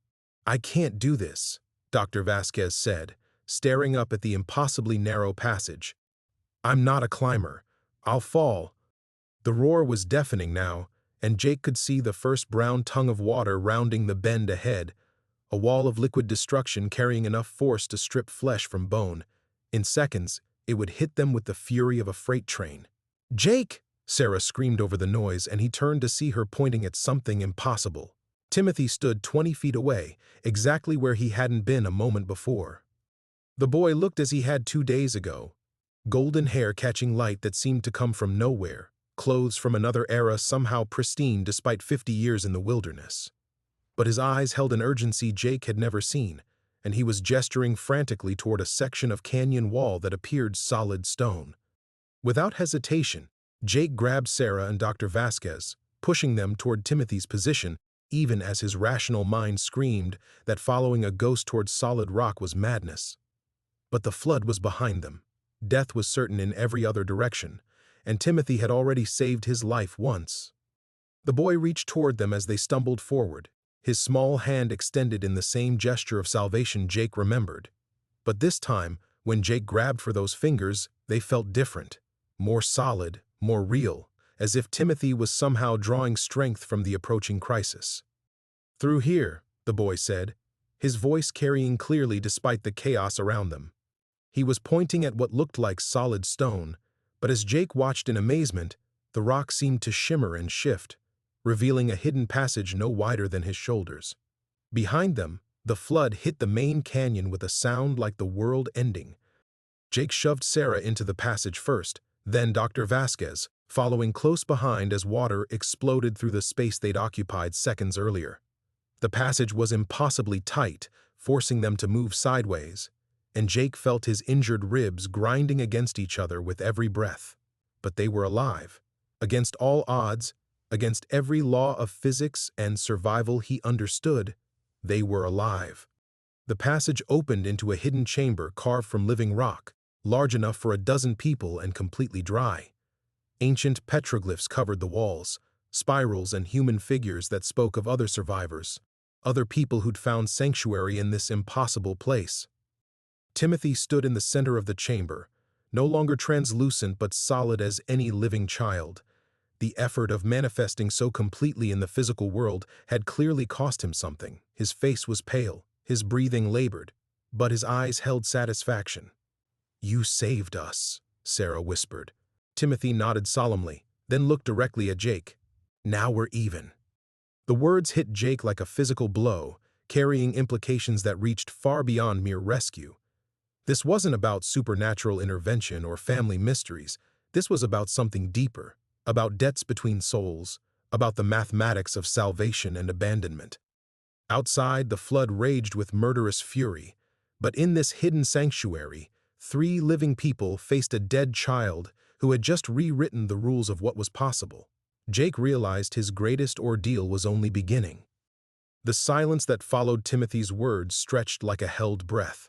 "I can't do this," Dr. Vasquez said, staring up at the impossibly narrow passage. "I'm not a climber, I'll fall." The roar was deafening now, and Jake could see the first brown tongue of water rounding the bend ahead, a wall of liquid destruction carrying enough force to strip flesh from bone. In seconds, it would hit them with the fury of a freight train. "Jake!" Sarah screamed over the noise, and he turned to see her pointing at something impossible. Timothy stood 20 feet away, exactly where he hadn't been a moment before. The boy looked as he had 2 days ago, golden hair catching light that seemed to come from nowhere, clothes from another era somehow pristine despite 50 years in the wilderness. But his eyes held an urgency Jake had never seen, and he was gesturing frantically toward a section of canyon wall that appeared solid stone. Without hesitation, Jake grabbed Sarah and Dr. Vasquez, pushing them toward Timothy's position, even as his rational mind screamed that following a ghost toward solid rock was madness. But the flood was behind them. Death was certain in every other direction, and Timothy had already saved his life once. The boy reached toward them as they stumbled forward, his small hand extended in the same gesture of salvation Jake remembered. But this time, when Jake grabbed for those fingers, they felt different, more solid, more real, as if Timothy was somehow drawing strength from the approaching crisis. "Through here," the boy said, his voice carrying clearly despite the chaos around them. He was pointing at what looked like solid stone, but as Jake watched in amazement, the rock seemed to shimmer and shift, revealing a hidden passage no wider than his shoulders. Behind them, the flood hit the main canyon with a sound like the world ending. Jake shoved Sarah into the passage first, then Dr. Vasquez, following close behind as water exploded through the space they'd occupied seconds earlier. The passage was impossibly tight, forcing them to move sideways, and Jake felt his injured ribs grinding against each other with every breath. But they were alive. Against all odds, against every law of physics and survival he understood, they were alive. The passage opened into a hidden chamber carved from living rock, large enough for a dozen people and completely dry. Ancient petroglyphs covered the walls, spirals and human figures that spoke of other survivors, other people who'd found sanctuary in this impossible place. Timothy stood in the center of the chamber, no longer translucent but solid as any living child. The effort of manifesting so completely in the physical world had clearly cost him something. His face was pale, his breathing labored, but his eyes held satisfaction. "You saved us," Sarah whispered. Timothy nodded solemnly, then looked directly at Jake. "Now we're even." The words hit Jake like a physical blow, carrying implications that reached far beyond mere rescue. This wasn't about supernatural intervention or family mysteries. This was about something deeper, about debts between souls, about the mathematics of salvation and abandonment. Outside, the flood raged with murderous fury, but in this hidden sanctuary, 3 living people faced a dead child who had just rewritten the rules of what was possible. Jake realized his greatest ordeal was only beginning. The silence that followed Timothy's words stretched like a held breath.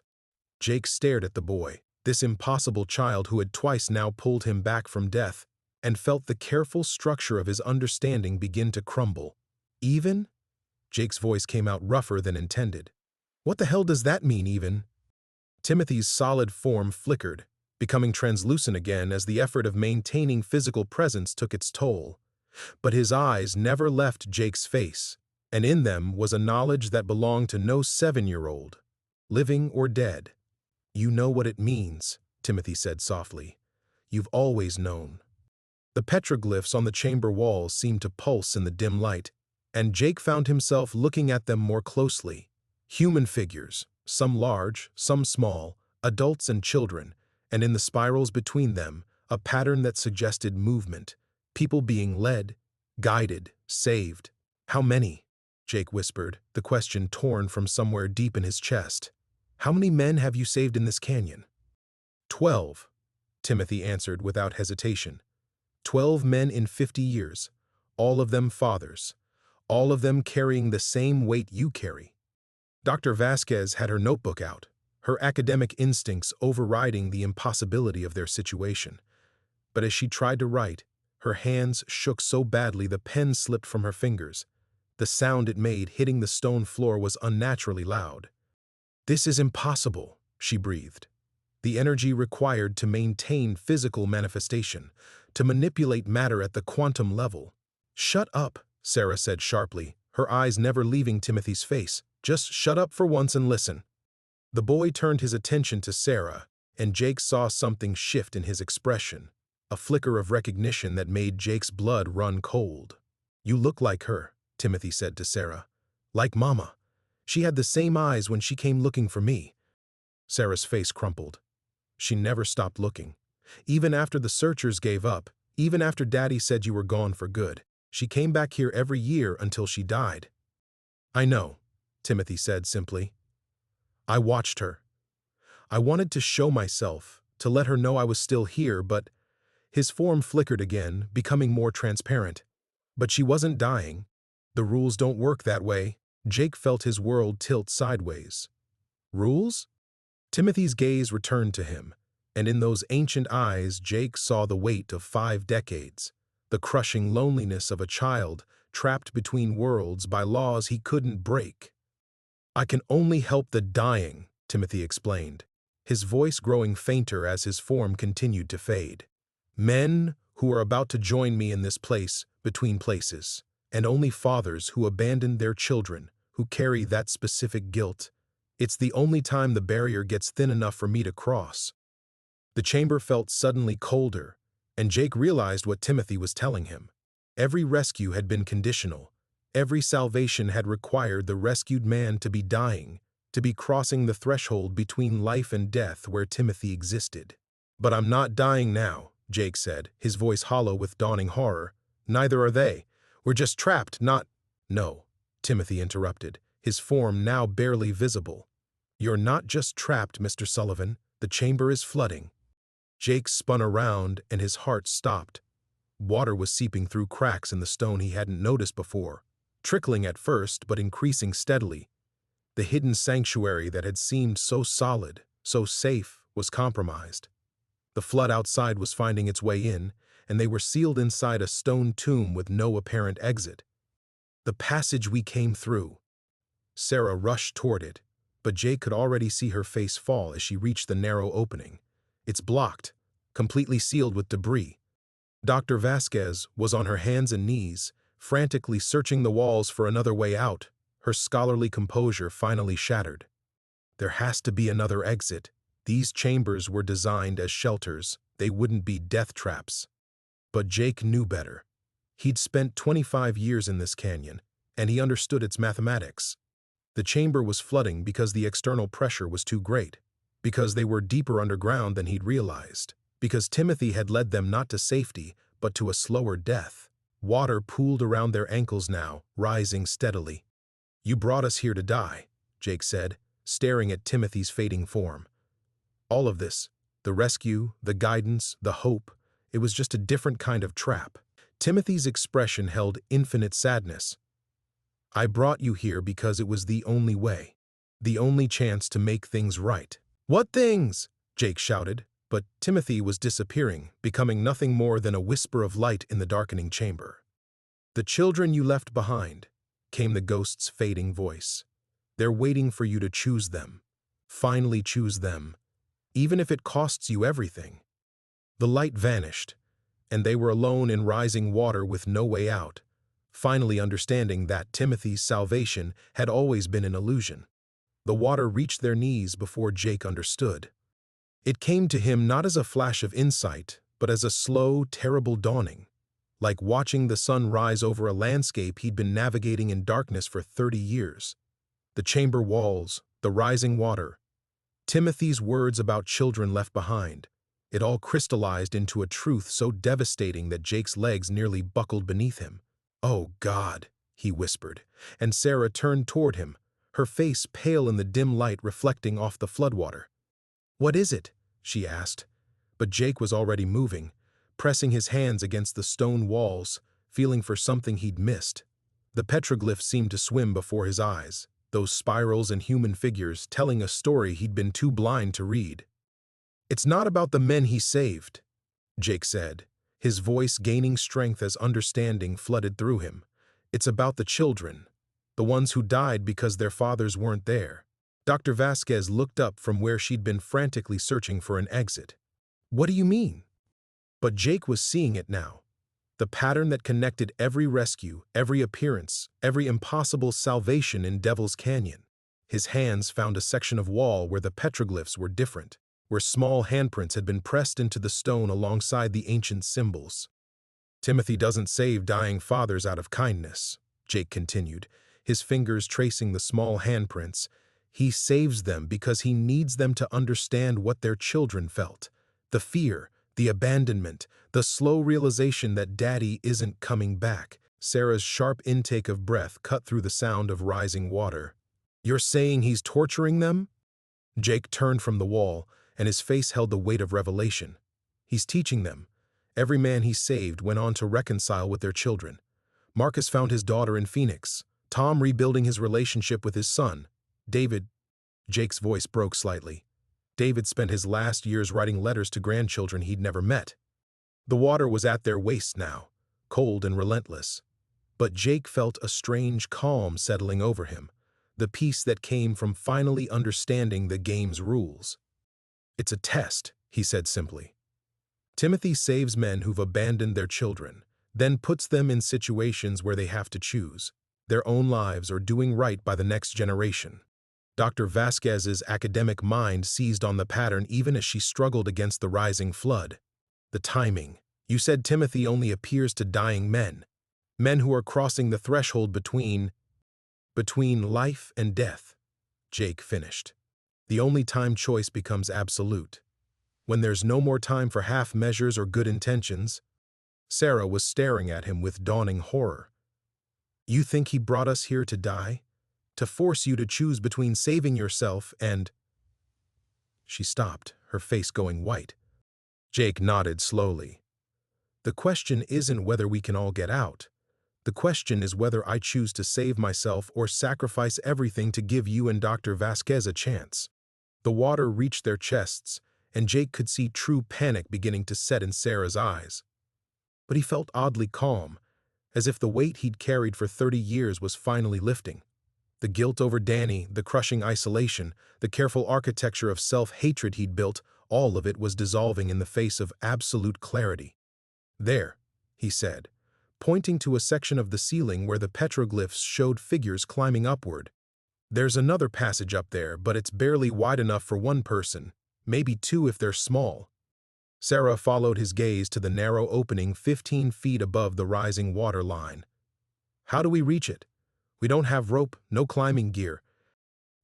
Jake stared at the boy, this impossible child who had twice now pulled him back from death, and felt the careful structure of his understanding begin to crumble. "Even?" Jake's voice came out rougher than intended. "What the hell does that mean, even?" Timothy's solid form flickered, becoming translucent again as the effort of maintaining physical presence took its toll. But his eyes never left Jake's face, and in them was a knowledge that belonged to no 7-year-old, living or dead. "You know what it means," Timothy said softly. "You've always known." The petroglyphs on the chamber walls seemed to pulse in the dim light, and Jake found himself looking at them more closely. Human figures, some large, some small, adults and children, and in the spirals between them, a pattern that suggested movement, people being led, guided, saved. "How many?" Jake whispered, the question torn from somewhere deep in his chest. "How many men have you saved in this canyon?" 12, Timothy answered without hesitation. 12 men in 50 years, all of them fathers, all of them carrying the same weight you carry. Dr. Vasquez had her notebook out, her academic instincts overriding the impossibility of their situation. But as she tried to write, her hands shook so badly the pen slipped from her fingers. The sound it made hitting the stone floor was unnaturally loud. "This is impossible," she breathed. The energy required to maintain physical manifestation, to manipulate matter at the quantum level. "Shut up," Sarah said sharply, her eyes never leaving Timothy's face. "Just shut up for once and listen." The boy turned his attention to Sarah, and Jake saw something shift in his expression, a flicker of recognition that made Jake's blood run cold. "You look like her," Timothy said to Sarah. "Like Mama. She had the same eyes when she came looking for me." Sarah's face crumpled. She never stopped looking. Even after the searchers gave up, even after Daddy said you were gone for good, she came back here every year until she died. "I know," Timothy said simply. "I watched her. I wanted to show myself, to let her know I was still here, but—" His form flickered again, becoming more transparent. "But she wasn't dying. The rules don't work that way." Jake felt his world tilt sideways. "Rules?" Timothy's gaze returned to him, and in those ancient eyes Jake saw the weight of 5 decades, the crushing loneliness of a child trapped between worlds by laws he couldn't break. "I can only help the dying," Timothy explained, his voice growing fainter as his form continued to fade. "Men who are about to join me in this place between places, and only fathers who abandoned their children, who carry that specific guilt. It's the only time the barrier gets thin enough for me to cross." The chamber felt suddenly colder, and Jake realized what Timothy was telling him. Every rescue had been conditional. Every salvation had required the rescued man to be dying, to be crossing the threshold between life and death where Timothy existed. "But I'm not dying now," Jake said, his voice hollow with dawning horror. "Neither are they. We're just trapped, not—" "No," Timothy interrupted, his form now barely visible. "You're not just trapped, Mr. Sullivan. The chamber is flooding." Jake spun around and his heart stopped. Water was seeping through cracks in the stone he hadn't noticed before, trickling at first but increasing steadily. The hidden sanctuary that had seemed so solid, so safe, was compromised. The flood outside was finding its way in, and they were sealed inside a stone tomb with no apparent exit. "The passage we came through." Sarah rushed toward it, but Jake could already see her face fall as she reached the narrow opening. "It's blocked, completely sealed with debris." Dr. Vasquez was on her hands and knees, frantically searching the walls for another way out, her scholarly composure finally shattered. "There has to be another exit. These chambers were designed as shelters. They wouldn't be death traps." But Jake knew better. He'd spent 25 years in this canyon, and he understood its mathematics. The chamber was flooding because the external pressure was too great, because they were deeper underground than he'd realized, because Timothy had led them not to safety, but to a slower death. Water pooled around their ankles now, rising steadily. "You brought us here to die," Jake said, staring at Timothy's fading form. "All of this, the rescue, the guidance, the hope, it was just a different kind of trap." Timothy's expression held infinite sadness. "I brought you here because it was the only way, the only chance to make things right." "What things?" Jake shouted, but Timothy was disappearing, becoming nothing more than a whisper of light in the darkening chamber. "The children you left behind," came the ghost's fading voice. "They're waiting for you to choose them. Finally choose them, even if it costs you everything." The light vanished, and they were alone in rising water with no way out, finally understanding that Timothy's salvation had always been an illusion. The water reached their knees before Jake understood. It came to him not as a flash of insight, but as a slow, terrible dawning, like watching the sun rise over a landscape he'd been navigating in darkness for 30 years. The chamber walls, the rising water, Timothy's words about children left behind, it all crystallized into a truth so devastating that Jake's legs nearly buckled beneath him. "Oh, God," he whispered, and Sarah turned toward him, her face pale in the dim light reflecting off the floodwater. "What is it?" she asked, but Jake was already moving, pressing his hands against the stone walls, feeling for something he'd missed. The petroglyphs seemed to swim before his eyes, those spirals and human figures telling a story he'd been too blind to read. "It's not about the men he saved," Jake said, his voice gaining strength as understanding flooded through him. "It's about the children, the ones who died because their fathers weren't there." Dr. Vasquez looked up from where she'd been frantically searching for an exit. "What do you mean?" But Jake was seeing it now. The pattern that connected every rescue, every appearance, every impossible salvation in Devil's Canyon. His hands found a section of wall where the petroglyphs were different, where small handprints had been pressed into the stone alongside the ancient symbols. Timothy doesn't save dying fathers out of kindness, Jake continued, his fingers tracing the small handprints. He saves them because he needs them to understand what their children felt. The fear, the abandonment, the slow realization that Daddy isn't coming back. Sarah's sharp intake of breath cut through the sound of rising water. "You're saying he's torturing them?" Jake turned from the wall, and his face held the weight of revelation. "He's teaching them. Every man he saved went on to reconcile with their children. Marcus found his daughter in Phoenix. Tom rebuilding his relationship with his son. David—" Jake's voice broke slightly. David spent his last years writing letters to grandchildren he'd never met. The water was at their waist now, cold and relentless. But Jake felt a strange calm settling over him, the peace that came from finally understanding the game's rules. "It's a test," he said simply. "Timothy saves men who've abandoned their children, then puts them in situations where they have to choose their own lives or doing right by the next generation." Dr. Vasquez's academic mind seized on the pattern even as she struggled against the rising flood. "The timing. You said Timothy only appears to dying men. Men who are crossing the threshold between life and death," Jake finished. "The only time choice becomes absolute. When there's no more time for half measures or good intentions." Sarah was staring at him with dawning horror. "You think he brought us here to die? To force you to choose between saving yourself and—" She stopped, her face going white. Jake nodded slowly. "The question isn't whether we can all get out. The question is whether I choose to save myself or sacrifice everything to give you and Dr. Vasquez a chance." The water reached their chests, and Jake could see true panic beginning to set in Sarah's eyes. But he felt oddly calm, as if the weight he'd carried for 30 years was finally lifting. The guilt over Danny, the crushing isolation, the careful architecture of self-hatred he'd built, all of it was dissolving in the face of absolute clarity. "There," he said, pointing to a section of the ceiling where the petroglyphs showed figures climbing upward. "There's another passage up there, but it's barely wide enough for one person, maybe two if they're small." Sarah followed his gaze to the narrow opening 15 feet above the rising water line. "How do we reach it? We don't have rope, no climbing gear."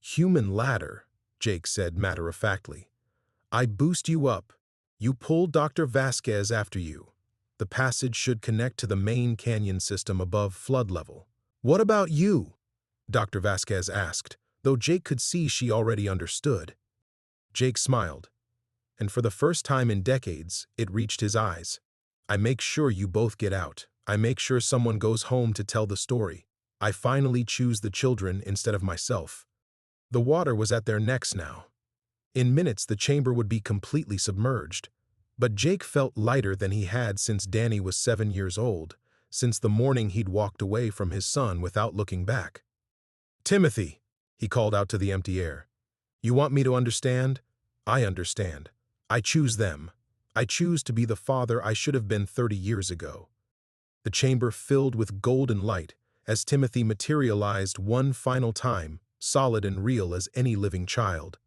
"Human ladder," Jake said matter-of-factly. "I boost you up. You pull Dr. Vasquez after you. The passage should connect to the main canyon system above flood level." "What about you?" Dr. Vasquez asked, though Jake could see she already understood. Jake smiled, and for the first time in decades, it reached his eyes. "I make sure you both get out. I make sure someone goes home to tell the story. I finally choose the children instead of myself." The water was at their necks now. In minutes, the chamber would be completely submerged. But Jake felt lighter than he had since Danny was 7 years old, since the morning he'd walked away from his son without looking back. "Timothy," he called out to the empty air. "You want me to understand? I understand. I choose them. I choose to be the father I should have been 30 years ago." The chamber filled with golden light as Timothy materialized one final time, solid and real as any living child.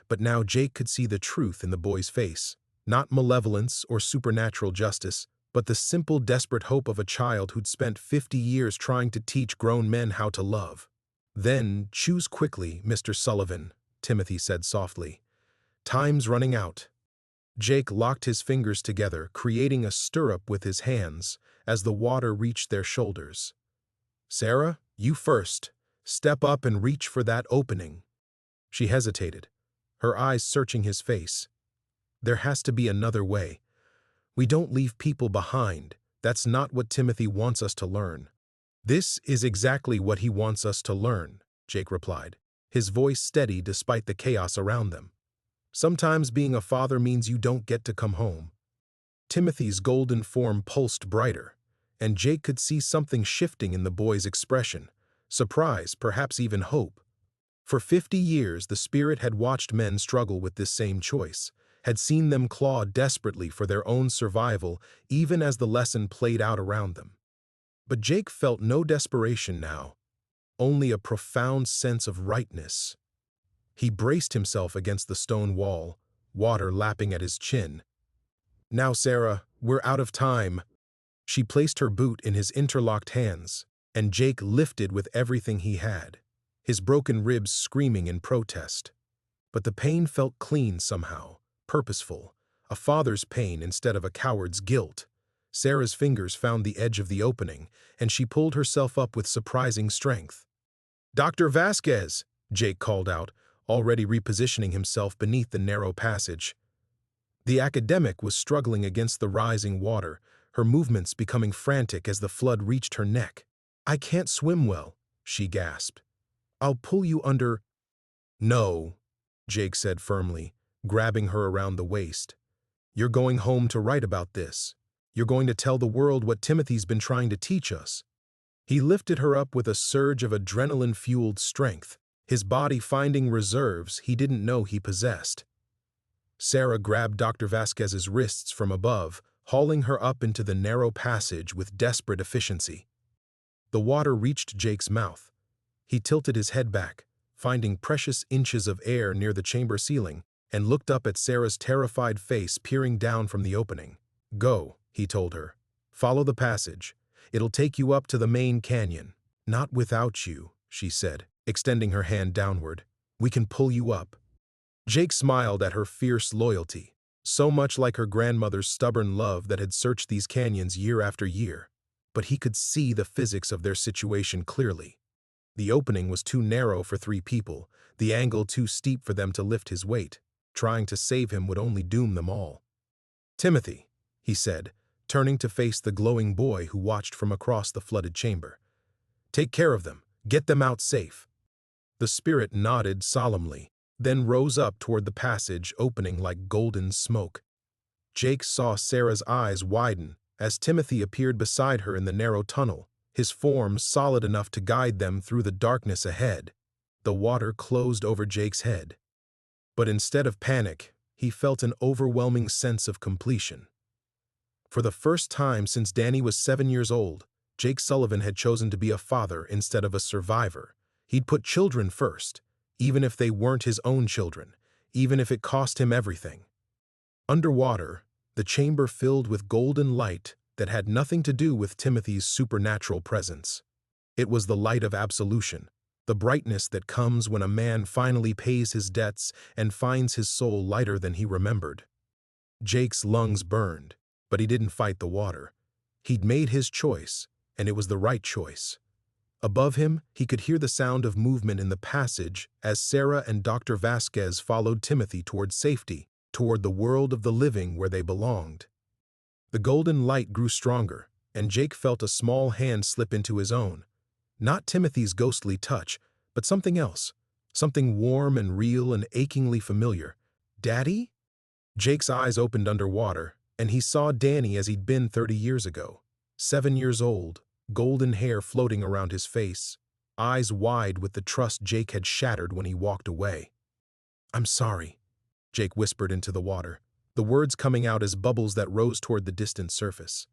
But now Jake could see the truth in the boy's face. Not malevolence or supernatural justice, but the simple, desperate hope of a child who'd spent 50 years trying to teach grown men how to love. "Then choose quickly, Mr. Sullivan," Timothy said softly. "Time's running out." Jake locked his fingers together, creating a stirrup with his hands as the water reached their shoulders. "Sarah, you first. Step up and reach for that opening." She hesitated, her eyes searching his face. "There has to be another way. We don't leave people behind. That's not what Timothy wants us to learn." "This is exactly what he wants us to learn," Jake replied, his voice steady despite the chaos around them. "Sometimes being a father means you don't get to come home." Timothy's golden form pulsed brighter, and Jake could see something shifting in the boy's expression, surprise, perhaps even hope. For 50 years, the spirit had watched men struggle with this same choice, had seen them claw desperately for their own survival even as the lesson played out around them. But Jake felt no desperation now, only a profound sense of rightness. He braced himself against the stone wall, water lapping at his chin. "Now, Sarah, we're out of time." She placed her boot in his interlocked hands, and Jake lifted with everything he had, his broken ribs screaming in protest. But the pain felt clean somehow, purposeful, a father's pain instead of a coward's guilt. Sarah's fingers found the edge of the opening, and she pulled herself up with surprising strength. "Dr. Vasquez!" Jake called out, already repositioning himself beneath the narrow passage. The academic was struggling against the rising water, her movements becoming frantic as the flood reached her neck. "I can't swim well," she gasped. "I'll pull you under." "No," Jake said firmly, grabbing her around the waist. "You're going home to write about this. You're going to tell the world what Timothy's been trying to teach us." He lifted her up with a surge of adrenaline-fueled strength, his body finding reserves he didn't know he possessed. Sarah grabbed Dr. Vasquez's wrists from above, hauling her up into the narrow passage with desperate efficiency. The water reached Jake's mouth. He tilted his head back, finding precious inches of air near the chamber ceiling, and looked up at Sarah's terrified face peering down from the opening. "Go," he told her. "Follow the passage. It'll take you up to the main canyon." "Not without you," she said, extending her hand downward. "We can pull you up." Jake smiled at her fierce loyalty, so much like her grandmother's stubborn love that had searched these canyons year after year. But he could see the physics of their situation clearly. The opening was too narrow for 3 people, the angle too steep for them to lift his weight. Trying to save him would only doom them all. "Timothy," he said, turning to face the glowing boy who watched from across the flooded chamber. "Take care of them. Get them out safe." The spirit nodded solemnly, then rose up toward the passage opening like golden smoke. Jake saw Sarah's eyes widen as Timothy appeared beside her in the narrow tunnel, his form solid enough to guide them through the darkness ahead. The water closed over Jake's head. But instead of panic, he felt an overwhelming sense of completion. For the first time since Danny was 7 years old, Jake Sullivan had chosen to be a father instead of a survivor. He'd put children first, even if they weren't his own children, even if it cost him everything. Underwater, the chamber filled with golden light that had nothing to do with Timothy's supernatural presence. It was the light of absolution, the brightness that comes when a man finally pays his debts and finds his soul lighter than he remembered. Jake's lungs burned, but he didn't fight the water. He'd made his choice, and it was the right choice. Above him, he could hear the sound of movement in the passage as Sarah and Dr. Vasquez followed Timothy toward safety, toward the world of the living where they belonged. The golden light grew stronger, and Jake felt a small hand slip into his own. Not Timothy's ghostly touch, but something else, something warm and real and achingly familiar. "Daddy?" Jake's eyes opened underwater, and he saw Danny as he'd been 30 years ago. 7 years old, golden hair floating around his face, eyes wide with the trust Jake had shattered when he walked away. "I'm sorry," Jake whispered into the water, the words coming out as bubbles that rose toward the distant surface.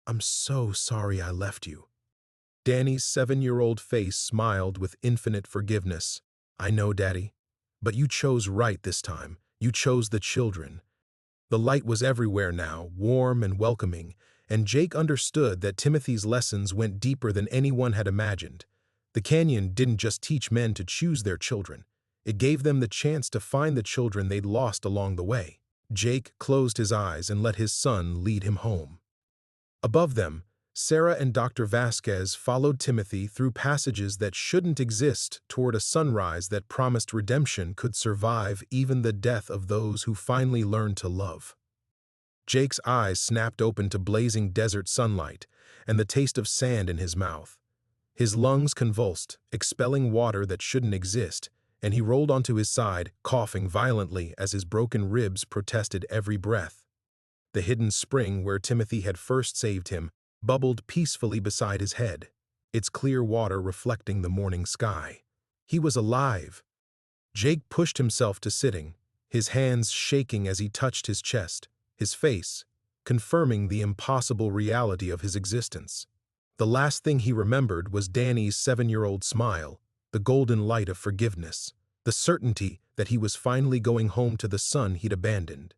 "I'm so sorry I left you." Danny's 7-year-old face smiled with infinite forgiveness. "I know, Daddy, but you chose right this time. You chose the children." The light was everywhere now, warm and welcoming, and Jake understood that Timothy's lessons went deeper than anyone had imagined. The canyon didn't just teach men to choose their children. It gave them the chance to find the children they'd lost along the way. Jake closed his eyes and let his son lead him home. Above them, Sarah and Dr. Vasquez followed Timothy through passages that shouldn't exist toward a sunrise that promised redemption could survive even the death of those who finally learned to love. Jake's eyes snapped open to blazing desert sunlight and the taste of sand in his mouth. His lungs convulsed, expelling water that shouldn't exist, and he rolled onto his side, coughing violently as his broken ribs protested every breath. The hidden spring where Timothy had first saved him bubbled peacefully beside his head, its clear water reflecting the morning sky. He was alive. Jake pushed himself to sitting, his hands shaking as he touched his chest, his face, confirming the impossible reality of his existence. The last thing he remembered was Danny's 7-year-old smile, the golden light of forgiveness, the certainty that he was finally going home to the son he'd abandoned.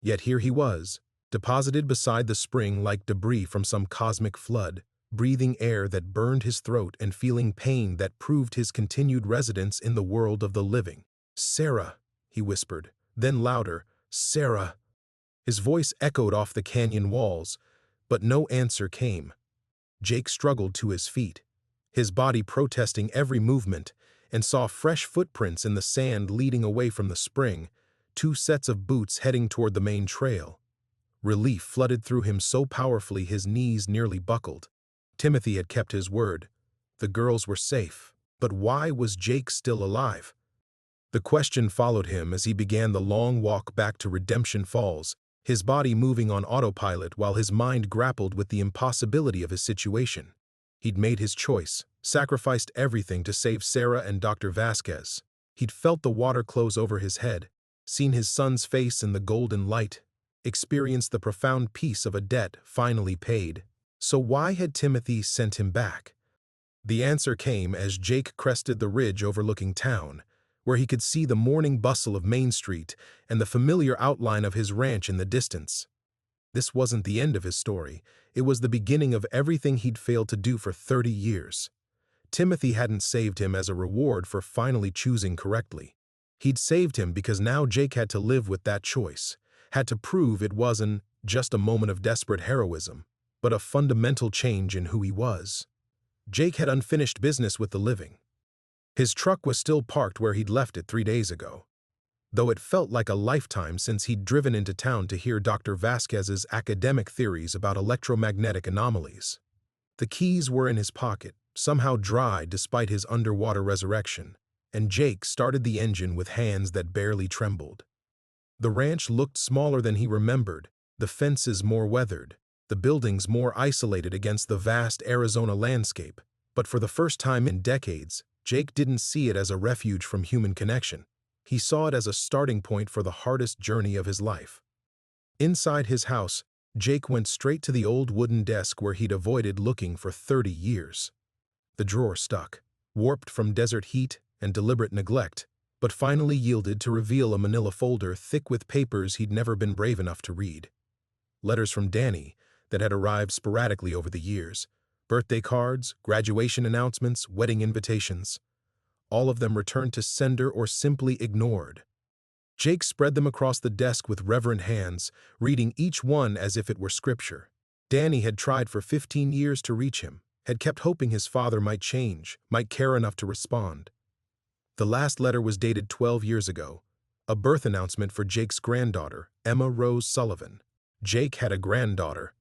Yet here he was, deposited beside the spring like debris from some cosmic flood, breathing air that burned his throat and feeling pain that proved his continued residence in the world of the living. "Sarah," he whispered, then louder, "Sarah." His voice echoed off the canyon walls, but no answer came. Jake struggled to his feet, his body protesting every movement, and saw fresh footprints in the sand leading away from the spring, 2 sets of boots heading toward the main trail. Relief flooded through him so powerfully his knees nearly buckled. Timothy had kept his word. The girls were safe. But why was Jake still alive? The question followed him as he began the long walk back to Redemption Falls, his body moving on autopilot while his mind grappled with the impossibility of his situation. He'd made his choice, sacrificed everything to save Sarah and Dr. Vasquez. He'd felt the water close over his head, seen his son's face in the golden light, experienced the profound peace of a debt finally paid. So why had Timothy sent him back? The answer came as Jake crested the ridge overlooking town, where he could see the morning bustle of Main Street and the familiar outline of his ranch in the distance. This wasn't the end of his story. It was the beginning of everything he'd failed to do for 30 years. Timothy hadn't saved him as a reward for finally choosing correctly. He'd saved him because now Jake had to live with that choice, had to prove it wasn't just a moment of desperate heroism, but a fundamental change in who he was. Jake had unfinished business with the living. His truck was still parked where he'd left it 3 days ago, though it felt like a lifetime since he'd driven into town to hear Dr. Vasquez's academic theories about electromagnetic anomalies. The keys were in his pocket, somehow dry despite his underwater resurrection, and Jake started the engine with hands that barely trembled. The ranch looked smaller than he remembered, the fences more weathered, the buildings more isolated against the vast Arizona landscape, but for the first time in decades, Jake didn't see it as a refuge from human connection. He saw it as a starting point for the hardest journey of his life. Inside his house, Jake went straight to the old wooden desk where he'd avoided looking for 30 years. The drawer stuck, warped from desert heat and deliberate neglect, but finally yielded to reveal a manila folder thick with papers he'd never been brave enough to read. Letters from Danny that had arrived sporadically over the years. Birthday cards, graduation announcements, wedding invitations. All of them returned to sender or simply ignored. Jake spread them across the desk with reverent hands, reading each one as if it were scripture. Danny had tried for 15 years to reach him, had kept hoping his father might change, might care enough to respond. The last letter was dated 12 years ago, a birth announcement for Jake's granddaughter, Emma Rose Sullivan. Jake had a granddaughter,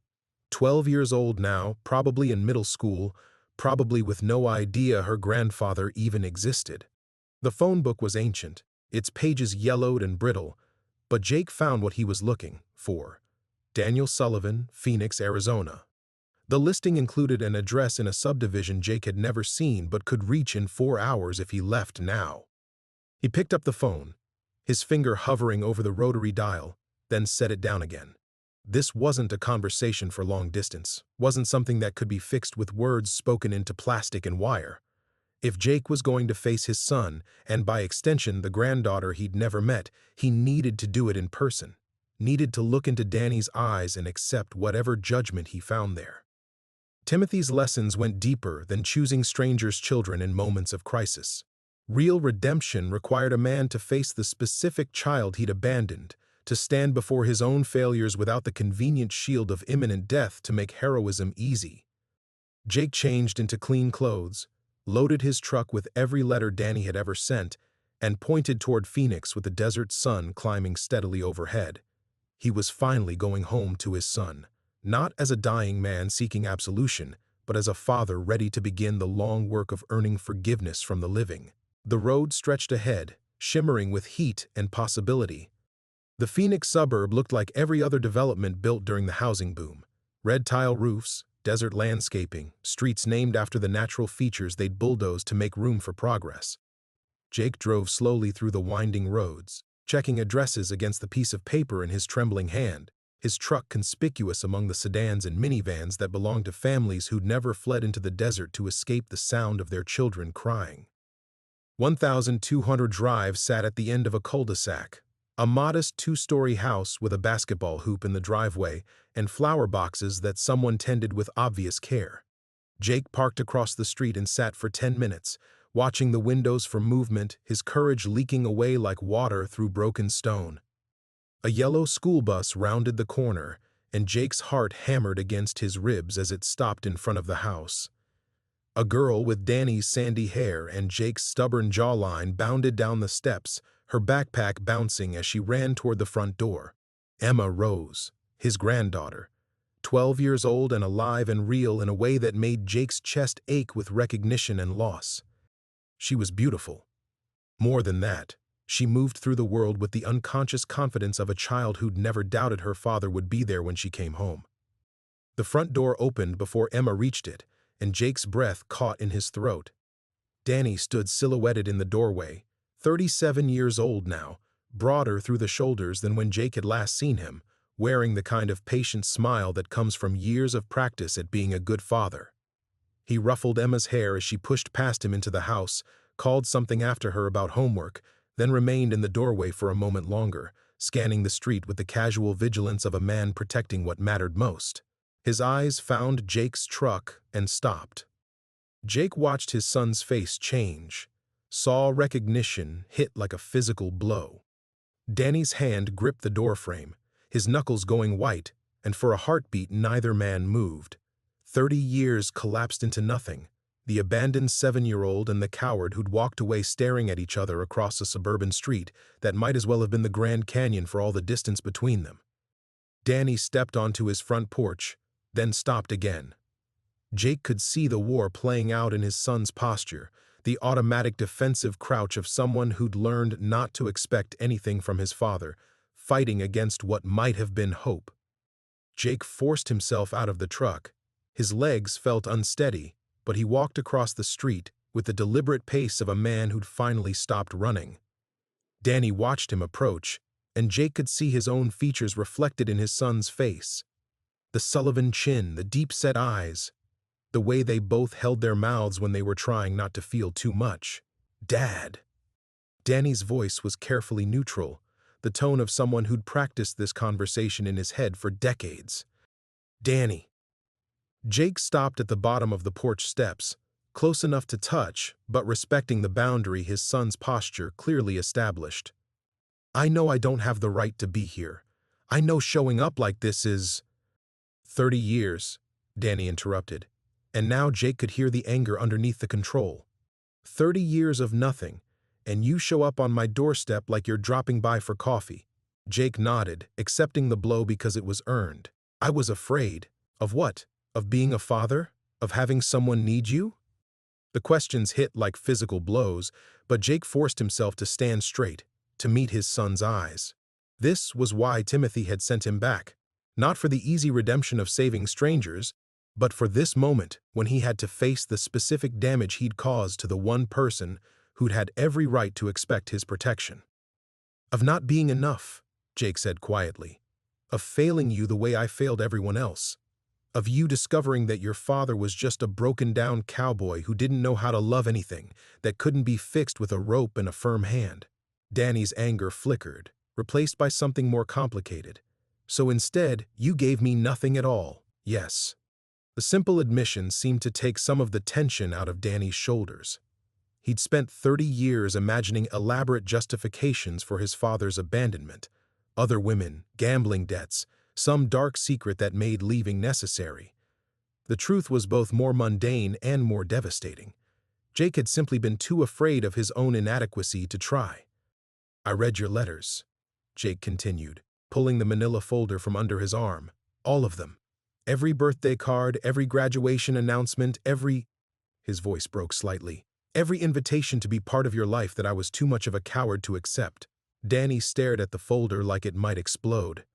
12 years old now, probably in middle school, probably with no idea her grandfather even existed. The phone book was ancient, its pages yellowed and brittle, but Jake found what he was looking for. Daniel Sullivan, Phoenix, Arizona. The listing included an address in a subdivision Jake had never seen but could reach in 4 hours if he left now. He picked up the phone, his finger hovering over the rotary dial, then set it down again. This wasn't a conversation for long distance, wasn't something that could be fixed with words spoken into plastic and wire. If Jake was going to face his son, and by extension the granddaughter he'd never met, he needed to do it in person, needed to look into Danny's eyes and accept whatever judgment he found there. Timothy's lessons went deeper than choosing strangers' children in moments of crisis. Real redemption required a man to face the specific child he'd abandoned, to stand before his own failures without the convenient shield of imminent death to make heroism easy. Jake changed into clean clothes, loaded his truck with every letter Danny had ever sent, and pointed toward Phoenix with the desert sun climbing steadily overhead. He was finally going home to his son, not as a dying man seeking absolution, but as a father ready to begin the long work of earning forgiveness from the living. The road stretched ahead, shimmering with heat and possibility. The Phoenix suburb looked like every other development built during the housing boom. Red tile roofs, desert landscaping, streets named after the natural features they'd bulldozed to make room for progress. Jake drove slowly through the winding roads, checking addresses against the piece of paper in his trembling hand, his truck conspicuous among the sedans and minivans that belonged to families who'd never fled into the desert to escape the sound of their children crying. 1200 Drive sat at the end of a cul-de-sac, a modest two-story house with a basketball hoop in the driveway and flower boxes that someone tended with obvious care. Jake parked across the street and sat for 10 minutes, watching the windows for movement, his courage leaking away like water through broken stone. A yellow school bus rounded the corner, and Jake's heart hammered against his ribs as it stopped in front of the house. A girl with Danny's sandy hair and Jake's stubborn jawline bounded down the steps, her backpack bouncing as she ran toward the front door. Emma Rose, his granddaughter, 12 years old and alive and real in a way that made Jake's chest ache with recognition and loss. She was beautiful. More than that, she moved through the world with the unconscious confidence of a child who'd never doubted her father would be there when she came home. The front door opened before Emma reached it, and Jake's breath caught in his throat. Danny stood silhouetted in the doorway, 37 years old now, broader through the shoulders than when Jake had last seen him, wearing the kind of patient smile that comes from years of practice at being a good father. He ruffled Emma's hair as she pushed past him into the house, called something after her about homework, then remained in the doorway for a moment longer, scanning the street with the casual vigilance of a man protecting what mattered most. His eyes found Jake's truck and stopped. Jake watched his son's face change, saw recognition hit like a physical blow. Danny's hand gripped the doorframe, his knuckles going white, and for a heartbeat neither man moved. 30 years collapsed into nothing, the abandoned 7-year-old and the coward who'd walked away staring at each other across a suburban street that might as well have been the Grand Canyon for all the distance between them. Danny stepped onto his front porch, then stopped again. Jake could see the war playing out in his son's posture, the automatic defensive crouch of someone who'd learned not to expect anything from his father, fighting against what might have been hope. Jake forced himself out of the truck. His legs felt unsteady, but he walked across the street with the deliberate pace of a man who'd finally stopped running. Danny watched him approach, and Jake could see his own features reflected in his son's face. The Sullivan chin, the deep-set eyes, the way they both held their mouths when they were trying not to feel too much. "Dad." Danny's voice was carefully neutral, the tone of someone who'd practiced this conversation in his head for decades. "Danny." Jake stopped at the bottom of the porch steps, close enough to touch, but respecting the boundary his son's posture clearly established. "I know I don't have the right to be here. I know showing up like this is—" 30 years, Danny interrupted, and now Jake could hear the anger underneath the control. 30 years of nothing, and you show up on my doorstep like you're dropping by for coffee. Jake nodded, accepting the blow because it was earned. "I was afraid." "Of what? Of being a father? Of having someone need you?" The questions hit like physical blows, but Jake forced himself to stand straight, to meet his son's eyes. This was why Timothy had sent him back, not for the easy redemption of saving strangers, but for this moment when he had to face the specific damage he'd caused to the one person who'd had every right to expect his protection. "Of not being enough," Jake said quietly. "Of failing you the way I failed everyone else. Of you discovering that your father was just a broken-down cowboy who didn't know how to love anything, that couldn't be fixed with a rope and a firm hand." Danny's anger flickered, replaced by something more complicated. "So instead, you gave me nothing at all." "Yes." The simple admission seemed to take some of the tension out of Danny's shoulders. He'd spent 30 years imagining elaborate justifications for his father's abandonment. Other women, gambling debts, some dark secret that made leaving necessary. The truth was both more mundane and more devastating. Jake had simply been too afraid of his own inadequacy to try. "I read your letters," Jake continued, pulling the manila folder from under his arm. "All of them. Every birthday card, every graduation announcement, his voice broke slightly. "Every invitation to be part of your life that I was too much of a coward to accept." Danny stared at the folder like it might explode.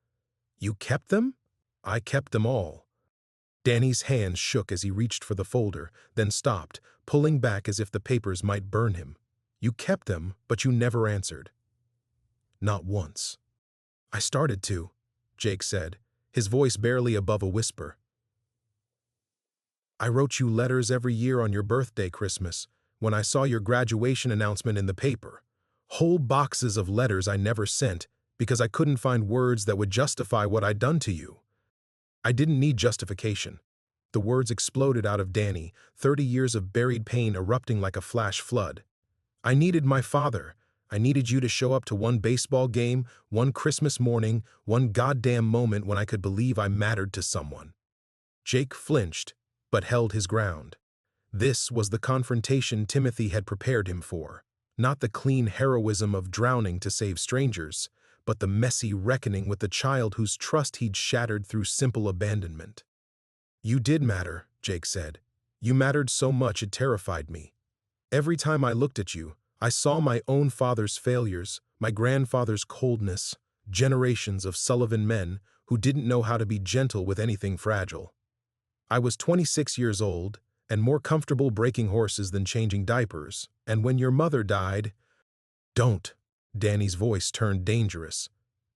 "You kept them?" "I kept them all." Danny's hands shook as he reached for the folder, then stopped, pulling back as if the papers might burn him. "You kept them, but you never answered." Not once. I started to, Jake said, his voice barely above a whisper. I wrote you letters every year on your birthday, Christmas, when I saw your graduation announcement in the paper. Whole boxes of letters I never sent because I couldn't find words that would justify what I'd done to you. I didn't need justification. The words exploded out of Danny, 30 years of buried pain erupting like a flash flood. I needed my father. I needed you to show up to one baseball game, one Christmas morning, one goddamn moment when I could believe I mattered to someone. Jake flinched, but held his ground. This was the confrontation Timothy had prepared him for. Not the clean heroism of drowning to save strangers, but the messy reckoning with the child whose trust he'd shattered through simple abandonment. You did matter, Jake said. You mattered so much it terrified me. Every time I looked at you, I saw my own father's failures, my grandfather's coldness, generations of Sullivan men who didn't know how to be gentle with anything fragile. I was 26 years old, and more comfortable breaking horses than changing diapers, and when your mother died— Don't. Danny's voice turned dangerous.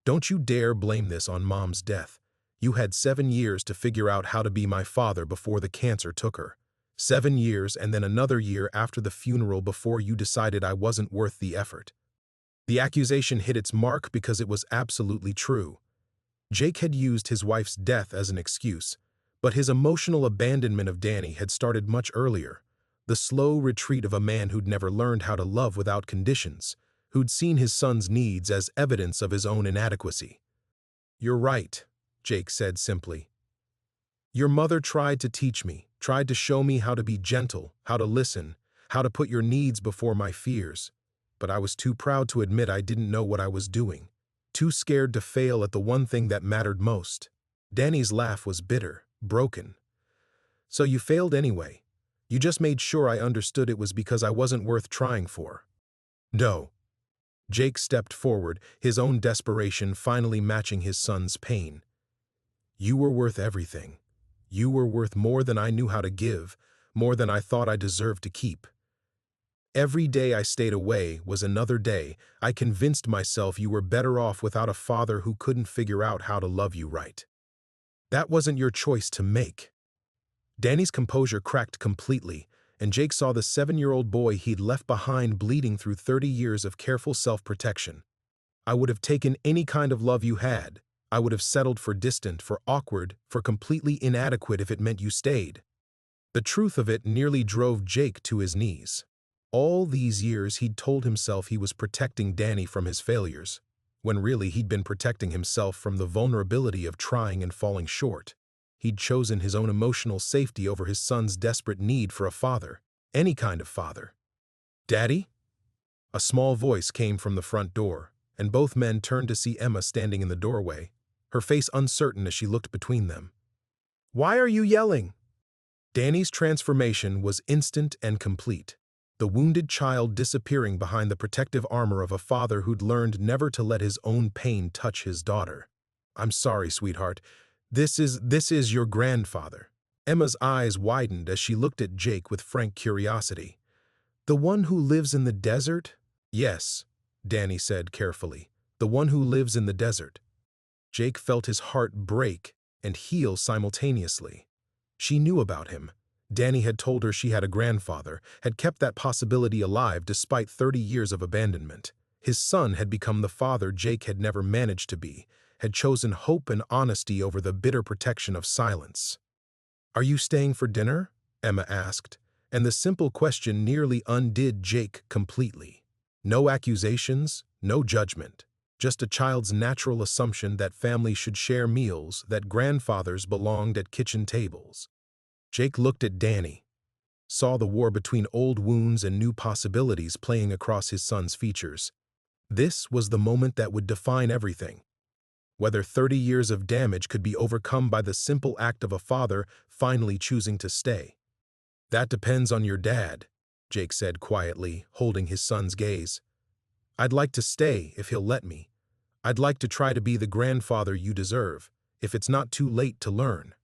Don't you dare blame this on Mom's death. You had 7 years to figure out how to be my father before the cancer took her. 7 years and then another year after the funeral before you decided I wasn't worth the effort. The accusation hit its mark because it was absolutely true. Jake had used his wife's death as an excuse, but his emotional abandonment of Danny had started much earlier. The slow retreat of a man who'd never learned how to love without conditions, who'd seen his son's needs as evidence of his own inadequacy. You're right, Jake said simply. Your mother tried to teach me, tried to show me how to be gentle, how to listen, how to put your needs before my fears. But I was too proud to admit I didn't know what I was doing, too scared to fail at the one thing that mattered most. Danny's laugh was bitter, broken. So you failed anyway. You just made sure I understood it was because I wasn't worth trying for. No. Jake stepped forward, his own desperation finally matching his son's pain. You were worth everything. You were worth more than I knew how to give, more than I thought I deserved to keep. Every day I stayed away was another day I convinced myself you were better off without a father who couldn't figure out how to love you right. That wasn't your choice to make. Danny's composure cracked completely, and Jake saw the 7-year-old boy he'd left behind bleeding through 30 years of careful self-protection. I would have taken any kind of love you had. I would have settled for distant, for awkward, for completely inadequate if it meant you stayed. The truth of it nearly drove Jake to his knees. All these years he'd told himself he was protecting Danny from his failures, when really he'd been protecting himself from the vulnerability of trying and falling short. He'd chosen his own emotional safety over his son's desperate need for a father, any kind of father. Daddy? A small voice came from the front door, and both men turned to see Emma standing in the doorway, her face uncertain as she looked between them. Why are you yelling? Danny's transformation was instant and complete, the wounded child disappearing behind the protective armor of a father who'd learned never to let his own pain touch his daughter. I'm sorry, sweetheart. This is your grandfather. Emma's eyes widened as she looked at Jake with frank curiosity. The one who lives in the desert? Yes, Danny said carefully. The one who lives in the desert. Jake felt his heart break and heal simultaneously. She knew about him. Danny had told her she had a grandfather, had kept that possibility alive despite 30 years of abandonment. His son had become the father Jake had never managed to be, had chosen hope and honesty over the bitter protection of silence. Are you staying for dinner? Emma asked, and the simple question nearly undid Jake completely. No accusations, no judgment. Just a child's natural assumption that families should share meals, that grandfathers belonged at kitchen tables. Jake looked at Danny, saw the war between old wounds and new possibilities playing across his son's features. This was the moment that would define everything. Whether 30 years of damage could be overcome by the simple act of a father finally choosing to stay. That depends on your dad, Jake said quietly, holding his son's gaze. I'd like to stay if he'll let me. I'd like to try to be the grandfather you deserve, if it's not too late to learn.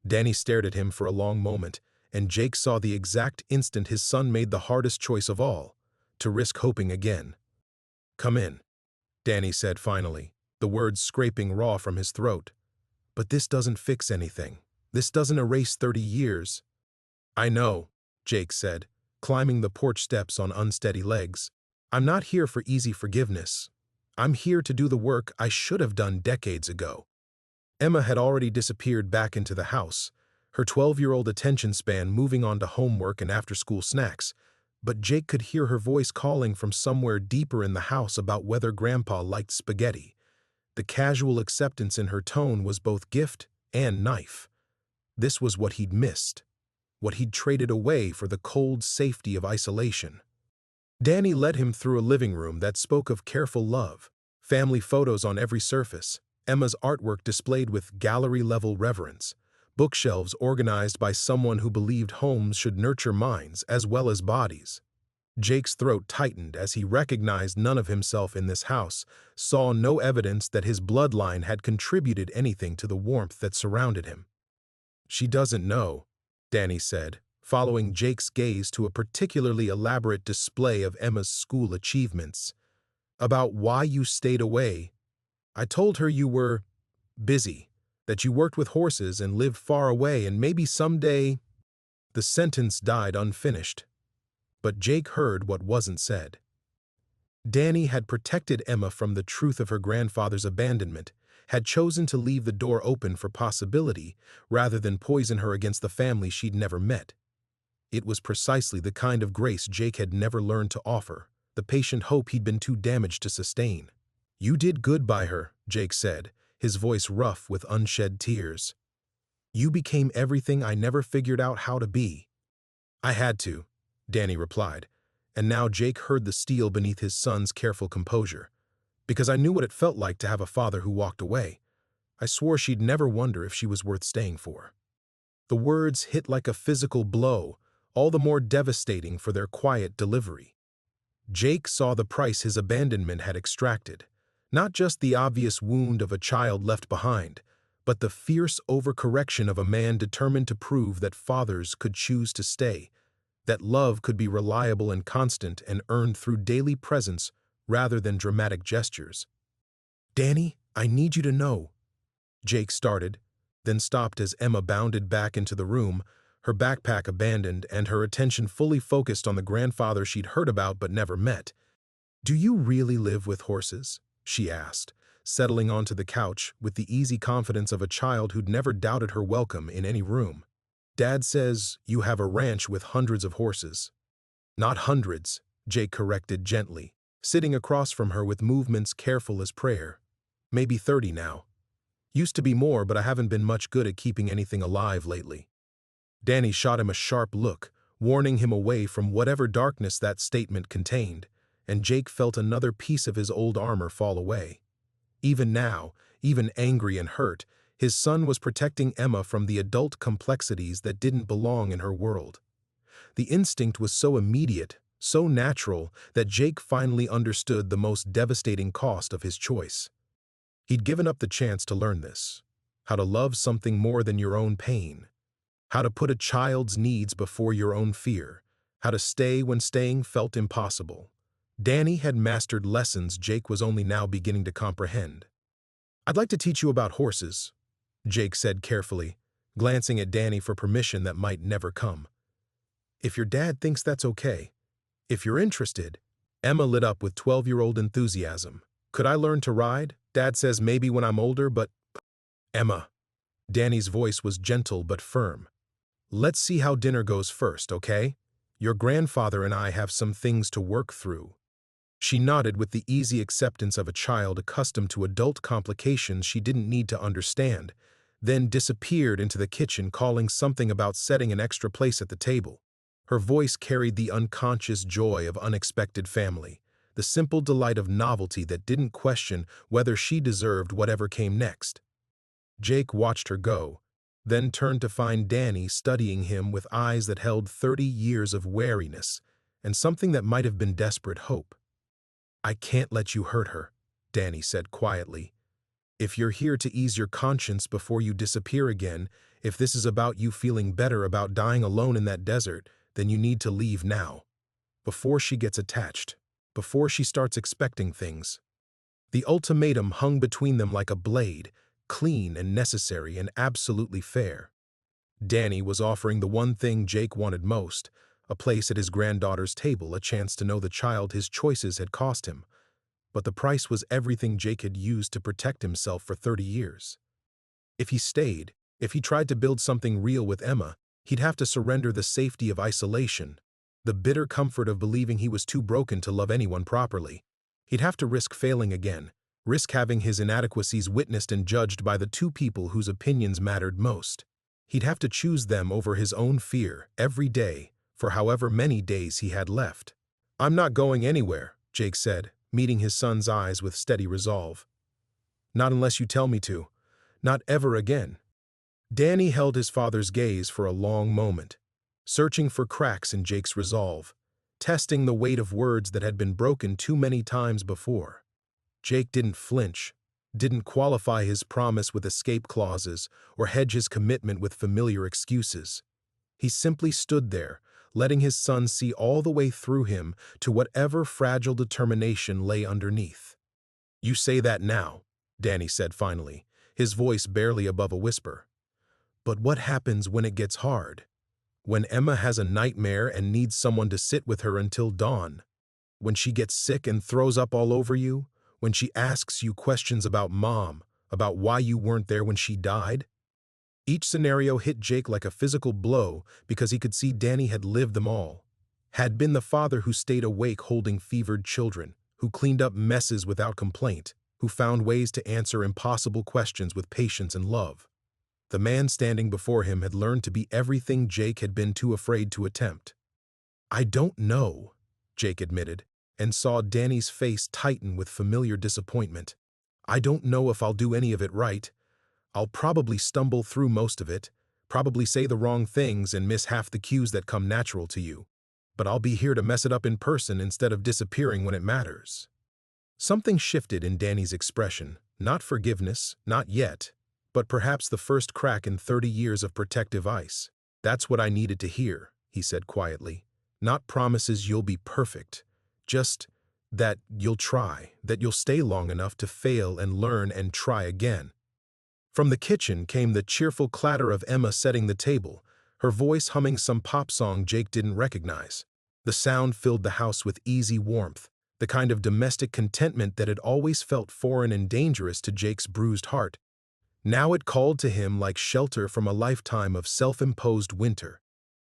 Danny stared at him for a long moment, and Jake saw the exact instant his son made the hardest choice of all, to risk hoping again. Come in. Danny said finally, the words scraping raw from his throat. But this doesn't fix anything. This doesn't erase 30 years. I know, Jake said, climbing the porch steps on unsteady legs. I'm not here for easy forgiveness. I'm here to do the work I should have done decades ago. Emma had already disappeared back into the house, her 12-year-old attention span moving on to homework and after-school snacks, but Jake could hear her voice calling from somewhere deeper in the house about whether Grandpa liked spaghetti. The casual acceptance in her tone was both gift and knife. This was what he'd missed, what he'd traded away for the cold safety of isolation. Danny led him through a living room that spoke of careful love, family photos on every surface, Emma's artwork displayed with gallery-level reverence, bookshelves organized by someone who believed homes should nurture minds as well as bodies. Jake's throat tightened as he recognized none of himself in this house, saw no evidence that his bloodline had contributed anything to the warmth that surrounded him. She doesn't know, Danny said, following Jake's gaze to a particularly elaborate display of Emma's school achievements. About why you stayed away. I told her you were busy, that you worked with horses and lived far away and maybe someday. The sentence died unfinished. But Jake heard what wasn't said. Danny had protected Emma from the truth of her grandfather's abandonment, had chosen to leave the door open for possibility rather than poison her against the family she'd never met. It was precisely the kind of grace Jake had never learned to offer, the patient hope he'd been too damaged to sustain. You did good by her, Jake said, his voice rough with unshed tears. You became everything I never figured out how to be. I had to, Danny replied, and now Jake heard the steel beneath his son's careful composure. Because I knew what it felt like to have a father who walked away. I swore she'd never wonder if she was worth staying for. The words hit like a physical blow, all the more devastating for their quiet delivery. Jake saw the price his abandonment had extracted, not just the obvious wound of a child left behind, but the fierce overcorrection of a man determined to prove that fathers could choose to stay, that love could be reliable and constant and earned through daily presence rather than dramatic gestures. Danny, I need you to know, Jake started, then stopped as Emma bounded back into the room, her backpack abandoned and her attention fully focused on the grandfather she'd heard about but never met. Do you really live with horses? She asked, settling onto the couch with the easy confidence of a child who'd never doubted her welcome in any room. Dad says you have a ranch with hundreds of horses. Not hundreds, Jake corrected gently, sitting across from her with movements careful as prayer. Maybe 30 now. Used to be more, but I haven't been much good at keeping anything alive lately. Danny shot him a sharp look, warning him away from whatever darkness that statement contained, and Jake felt another piece of his old armor fall away. Even now, even angry and hurt, his son was protecting Emma from the adult complexities that didn't belong in her world. The instinct was so immediate, so natural, that Jake finally understood the most devastating cost of his choice. He'd given up the chance to learn this, how to love something more than your own pain, how to put a child's needs before your own fear, how to stay when staying felt impossible. Danny had mastered lessons Jake was only now beginning to comprehend. I'd like to teach you about horses, Jake said carefully, glancing at Danny for permission that might never come. If your dad thinks that's okay, if you're interested. Emma lit up with 12-year-old enthusiasm. Could I learn to ride? Dad says maybe when I'm older, but… Emma. Danny's voice was gentle but firm. Let's see how dinner goes first, okay? Your grandfather and I have some things to work through. She nodded with the easy acceptance of a child accustomed to adult complications she didn't need to understand, then disappeared into the kitchen calling something about setting an extra place at the table. Her voice carried the unconscious joy of unexpected family, the simple delight of novelty that didn't question whether she deserved whatever came next. Jake watched her go, then turned to find Danny studying him with eyes that held 30 years of wariness and something that might have been desperate hope. I can't let you hurt her, Danny said quietly. If you're here to ease your conscience before you disappear again, if this is about you feeling better about dying alone in that desert, then you need to leave now. Before she gets attached. Before she starts expecting things. The ultimatum hung between them like a blade, clean and necessary and absolutely fair. Danny was offering the one thing Jake wanted most, a place at his granddaughter's table, a chance to know the child his choices had cost him. But the price was everything Jake had used to protect himself for 30 years. If he stayed, if he tried to build something real with Emma, he'd have to surrender the safety of isolation, the bitter comfort of believing he was too broken to love anyone properly. He'd have to risk failing again, risk having his inadequacies witnessed and judged by the two people whose opinions mattered most. He'd have to choose them over his own fear every day, for however many days he had left. "I'm not going anywhere," Jake said, meeting his son's eyes with steady resolve. "Not unless you tell me to. Not ever again." Danny held his father's gaze for a long moment, searching for cracks in Jake's resolve, testing the weight of words that had been broken too many times before. Jake didn't flinch, didn't qualify his promise with escape clauses or hedge his commitment with familiar excuses. He simply stood there, letting his son see all the way through him to whatever fragile determination lay underneath. "You say that now," Danny said finally, his voice barely above a whisper. "But what happens when it gets hard? When Emma has a nightmare and needs someone to sit with her until dawn? When she gets sick and throws up all over you? When she asks you questions about Mom, about why you weren't there when she died?" Each scenario hit Jake like a physical blow because he could see Danny had lived them all. Had been the father who stayed awake holding fevered children, who cleaned up messes without complaint, who found ways to answer impossible questions with patience and love. The man standing before him had learned to be everything Jake had been too afraid to attempt. "I don't know," Jake admitted, and saw Danny's face tighten with familiar disappointment. "I don't know if I'll do any of it right. I'll probably stumble through most of it, probably say the wrong things and miss half the cues that come natural to you. But I'll be here to mess it up in person instead of disappearing when it matters." Something shifted in Danny's expression, not forgiveness, not yet, but perhaps the first crack in 30 years of protective ice. "That's what I needed to hear," he said quietly. "Not promises you'll be perfect, just that you'll try, that you'll stay long enough to fail and learn and try again." From the kitchen came the cheerful clatter of Emma setting the table, her voice humming some pop song Jake didn't recognize. The sound filled the house with easy warmth, the kind of domestic contentment that had always felt foreign and dangerous to Jake's bruised heart. Now it called to him like shelter from a lifetime of self-imposed winter.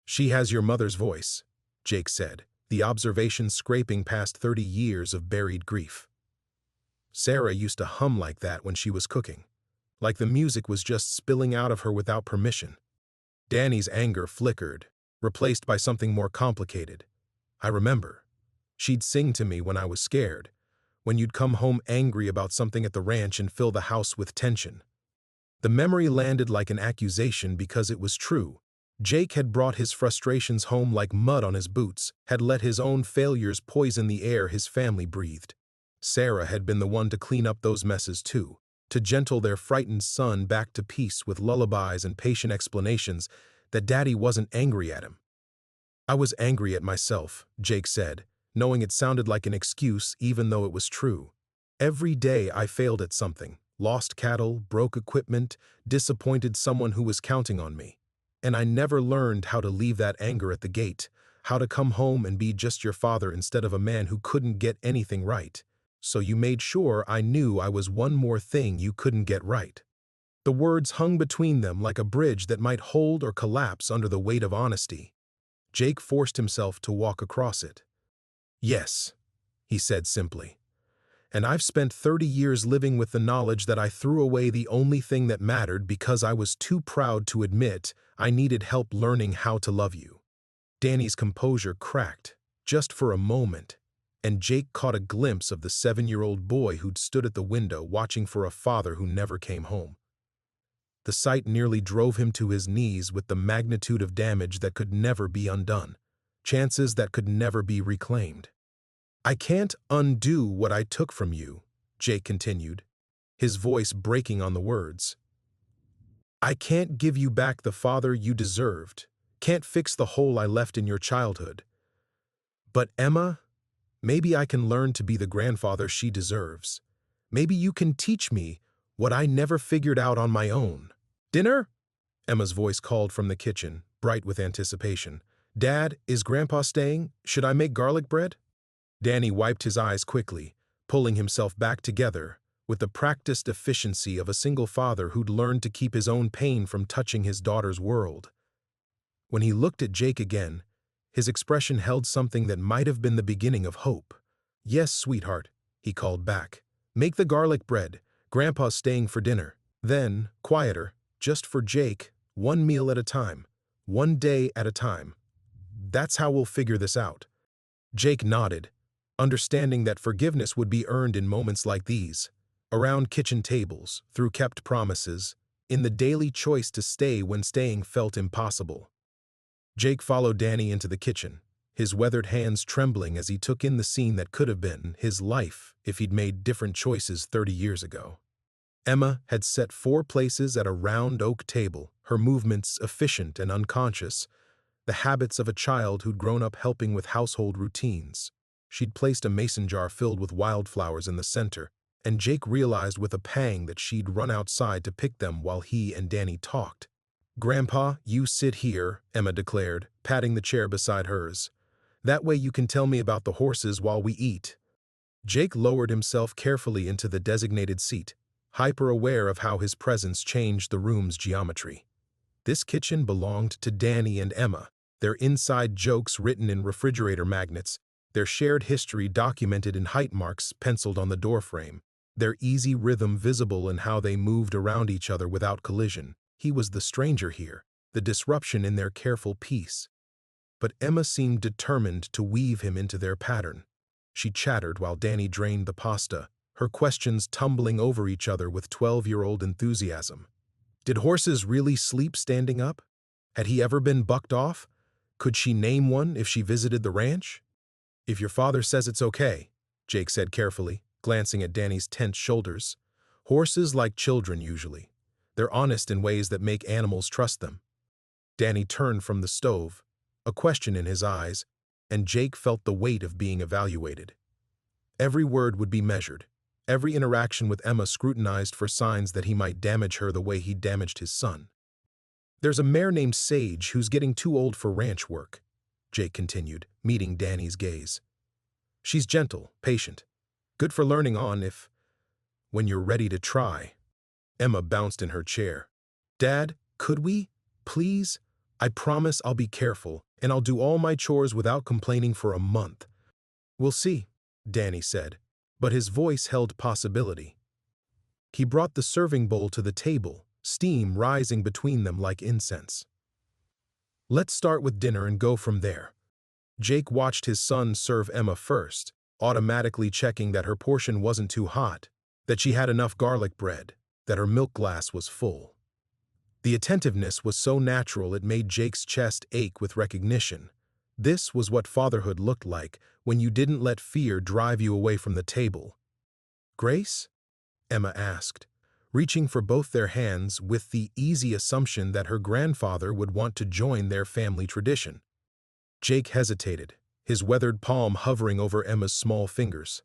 "She has your mother's voice," Jake said, the observation scraping past 30 years of buried grief. "Sarah used to hum like that when she was cooking, like the music was just spilling out of her without permission." Danny's anger flickered, replaced by something more complicated. "I remember. She'd sing to me when I was scared, when you'd come home angry about something at the ranch and fill the house with tension." The memory landed like an accusation because it was true. Jake had brought his frustrations home like mud on his boots, had let his own failures poison the air his family breathed. Sarah had been the one to clean up those messes too, to gentle their frightened son back to peace with lullabies and patient explanations that Daddy wasn't angry at him. "I was angry at myself," Jake said, knowing it sounded like an excuse even though it was true. "Every day I failed at something, lost cattle, broke equipment, disappointed someone who was counting on me. And I never learned how to leave that anger at the gate, how to come home and be just your father instead of a man who couldn't get anything right. So you made sure I knew I was one more thing you couldn't get right." The words hung between them like a bridge that might hold or collapse under the weight of honesty. Jake forced himself to walk across it. "Yes," he said simply. "And I've spent 30 years living with the knowledge that I threw away the only thing that mattered because I was too proud to admit I needed help learning how to love you." Danny's composure cracked, just for a moment, and Jake caught a glimpse of the 7-year-old boy who'd stood at the window watching for a father who never came home. The sight nearly drove him to his knees with the magnitude of damage that could never be undone, chances that could never be reclaimed. "I can't undo what I took from you," Jake continued, his voice breaking on the words. "I can't give you back the father you deserved, can't fix the hole I left in your childhood. But Emma, maybe I can learn to be the grandfather she deserves. Maybe you can teach me what I never figured out on my own." "Dinner?" Emma's voice called from the kitchen, bright with anticipation. "Dad, is Grandpa staying? Should I make garlic bread?" Danny wiped his eyes quickly, pulling himself back together with the practiced efficiency of a single father who'd learned to keep his own pain from touching his daughter's world. When he looked at Jake again, his expression held something that might have been the beginning of hope. "Yes, sweetheart," he called back. "Make the garlic bread. Grandpa's staying for dinner." Then, quieter, just for Jake, one meal at a time, one day at a time. "That's how we'll figure this out." Jake nodded, understanding that forgiveness would be earned in moments like these, around kitchen tables, through kept promises, in the daily choice to stay when staying felt impossible. Jake followed Danny into the kitchen, his weathered hands trembling as he took in the scene that could have been his life if he'd made different choices 30 years ago. Emma had set 4 places at a round oak table, her movements efficient and unconscious, the habits of a child who'd grown up helping with household routines. She'd placed a mason jar filled with wildflowers in the center, and Jake realized with a pang that she'd run outside to pick them while he and Danny talked. "Grandpa, you sit here," Emma declared, patting the chair beside hers. "That way you can tell me about the horses while we eat." Jake lowered himself carefully into the designated seat, hyper-aware of how his presence changed the room's geometry. This kitchen belonged to Danny and Emma, their inside jokes written in refrigerator magnets, their shared history documented in height marks penciled on the doorframe, their easy rhythm visible in how they moved around each other without collision. He was the stranger here, the disruption in their careful peace. But Emma seemed determined to weave him into their pattern. She chattered while Danny drained the pasta, her questions tumbling over each other with 12-year-old enthusiasm. Did horses really sleep standing up? Had he ever been bucked off? Could she name one if she visited the ranch? "If your father says it's okay," Jake said carefully, glancing at Danny's tense shoulders. "Horses like children usually. They're honest in ways that make animals trust them." Danny turned from the stove, a question in his eyes, and Jake felt the weight of being evaluated. Every word would be measured, every interaction with Emma scrutinized for signs that he might damage her the way he damaged his son. "There's a mare named Sage who's getting too old for ranch work," Jake continued, meeting Danny's gaze. "She's gentle, patient, good for learning on when you're ready to try." Emma bounced in her chair. "Dad, could we? Please? I promise I'll be careful, and I'll do all my chores without complaining for a month." "We'll see," Danny said, but his voice held possibility. He brought the serving bowl to the table, steam rising between them like incense. "Let's start with dinner and go from there." Jake watched his son serve Emma first, automatically checking that her portion wasn't too hot, that she had enough garlic bread, that her milk glass was full. The attentiveness was so natural it made Jake's chest ache with recognition. This was what fatherhood looked like when you didn't let fear drive you away from the table. "Grace?" Emma asked, reaching for both their hands with the easy assumption that her grandfather would want to join their family tradition. Jake hesitated, his weathered palm hovering over Emma's small fingers.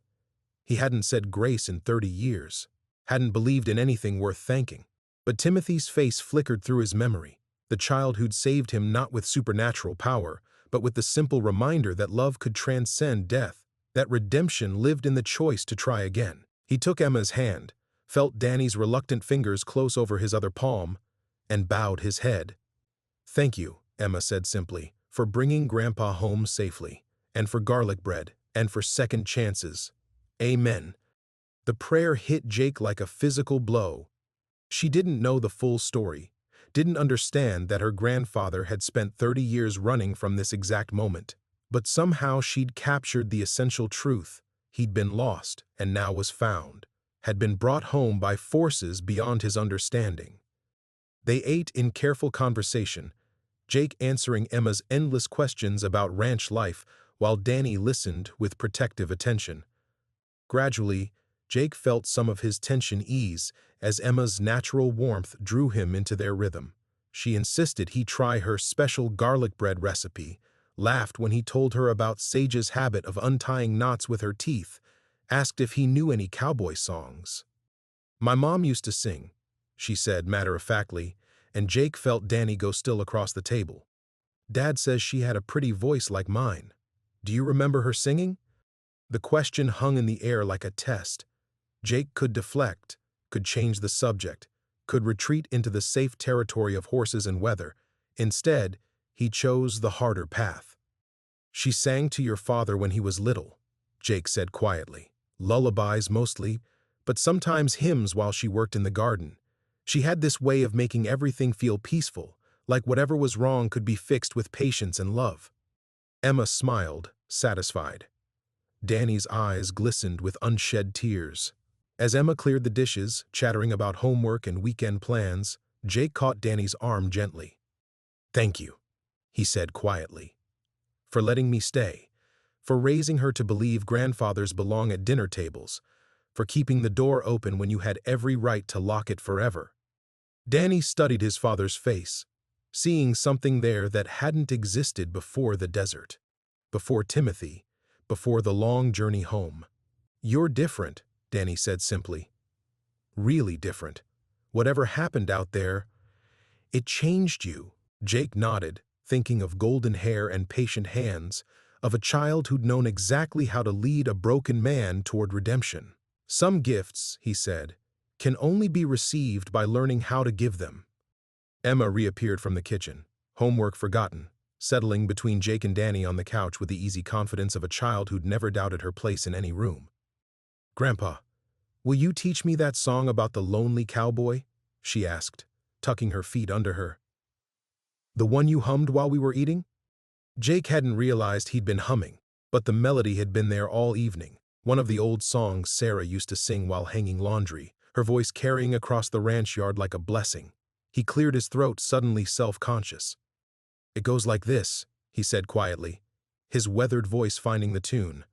He hadn't said grace in 30 years, hadn't believed in anything worth thanking. But Timothy's face flickered through his memory, the child who'd saved him not with supernatural power, but with the simple reminder that love could transcend death, that redemption lived in the choice to try again. He took Emma's hand, felt Danny's reluctant fingers close over his other palm, and bowed his head. "Thank you," Emma said simply, "for bringing Grandpa home safely, and for garlic bread, and for second chances. Amen." The prayer hit Jake like a physical blow. She didn't know the full story, didn't understand that her grandfather had spent 30 years running from this exact moment. But somehow she'd captured the essential truth. He'd been lost and now was found, had been brought home by forces beyond his understanding. They ate in careful conversation, Jake answering Emma's endless questions about ranch life while Danny listened with protective attention. Gradually, Jake felt some of his tension ease as Emma's natural warmth drew him into their rhythm. She insisted he try her special garlic bread recipe, laughed when he told her about Sage's habit of untying knots with her teeth, asked if he knew any cowboy songs. "My mom used to sing," she said matter-of-factly, and Jake felt Danny go still across the table. "Dad says she had a pretty voice like mine. Do you remember her singing?" The question hung in the air like a test. Jake could deflect, could change the subject, could retreat into the safe territory of horses and weather. Instead, he chose the harder path. "She sang to your father when he was little," Jake said quietly. "Lullabies mostly, but sometimes hymns while she worked in the garden. She had this way of making everything feel peaceful, like whatever was wrong could be fixed with patience and love." Emma smiled, satisfied. Danny's eyes glistened with unshed tears. As Emma cleared the dishes, chattering about homework and weekend plans, Jake caught Danny's arm gently. "Thank you," he said quietly, "for letting me stay, for raising her to believe grandfathers belong at dinner tables, for keeping the door open when you had every right to lock it forever." Danny studied his father's face, seeing something there that hadn't existed before the desert, before Timothy, before the long journey home. "You're different," Danny said simply. "Really different. Whatever happened out there, it changed you." Jake nodded, thinking of golden hair and patient hands, of a child who'd known exactly how to lead a broken man toward redemption. "Some gifts," he said, "can only be received by learning how to give them." Emma reappeared from the kitchen, homework forgotten, settling between Jake and Danny on the couch with the easy confidence of a child who'd never doubted her place in any room. "Grandpa, will you teach me that song about the lonely cowboy?" she asked, tucking her feet under her. "The one you hummed while we were eating?" Jake hadn't realized he'd been humming, but the melody had been there all evening, one of the old songs Sarah used to sing while hanging laundry, her voice carrying across the ranch yard like a blessing. He cleared his throat, suddenly self-conscious. "It goes like this," he said quietly, his weathered voice finding the tune.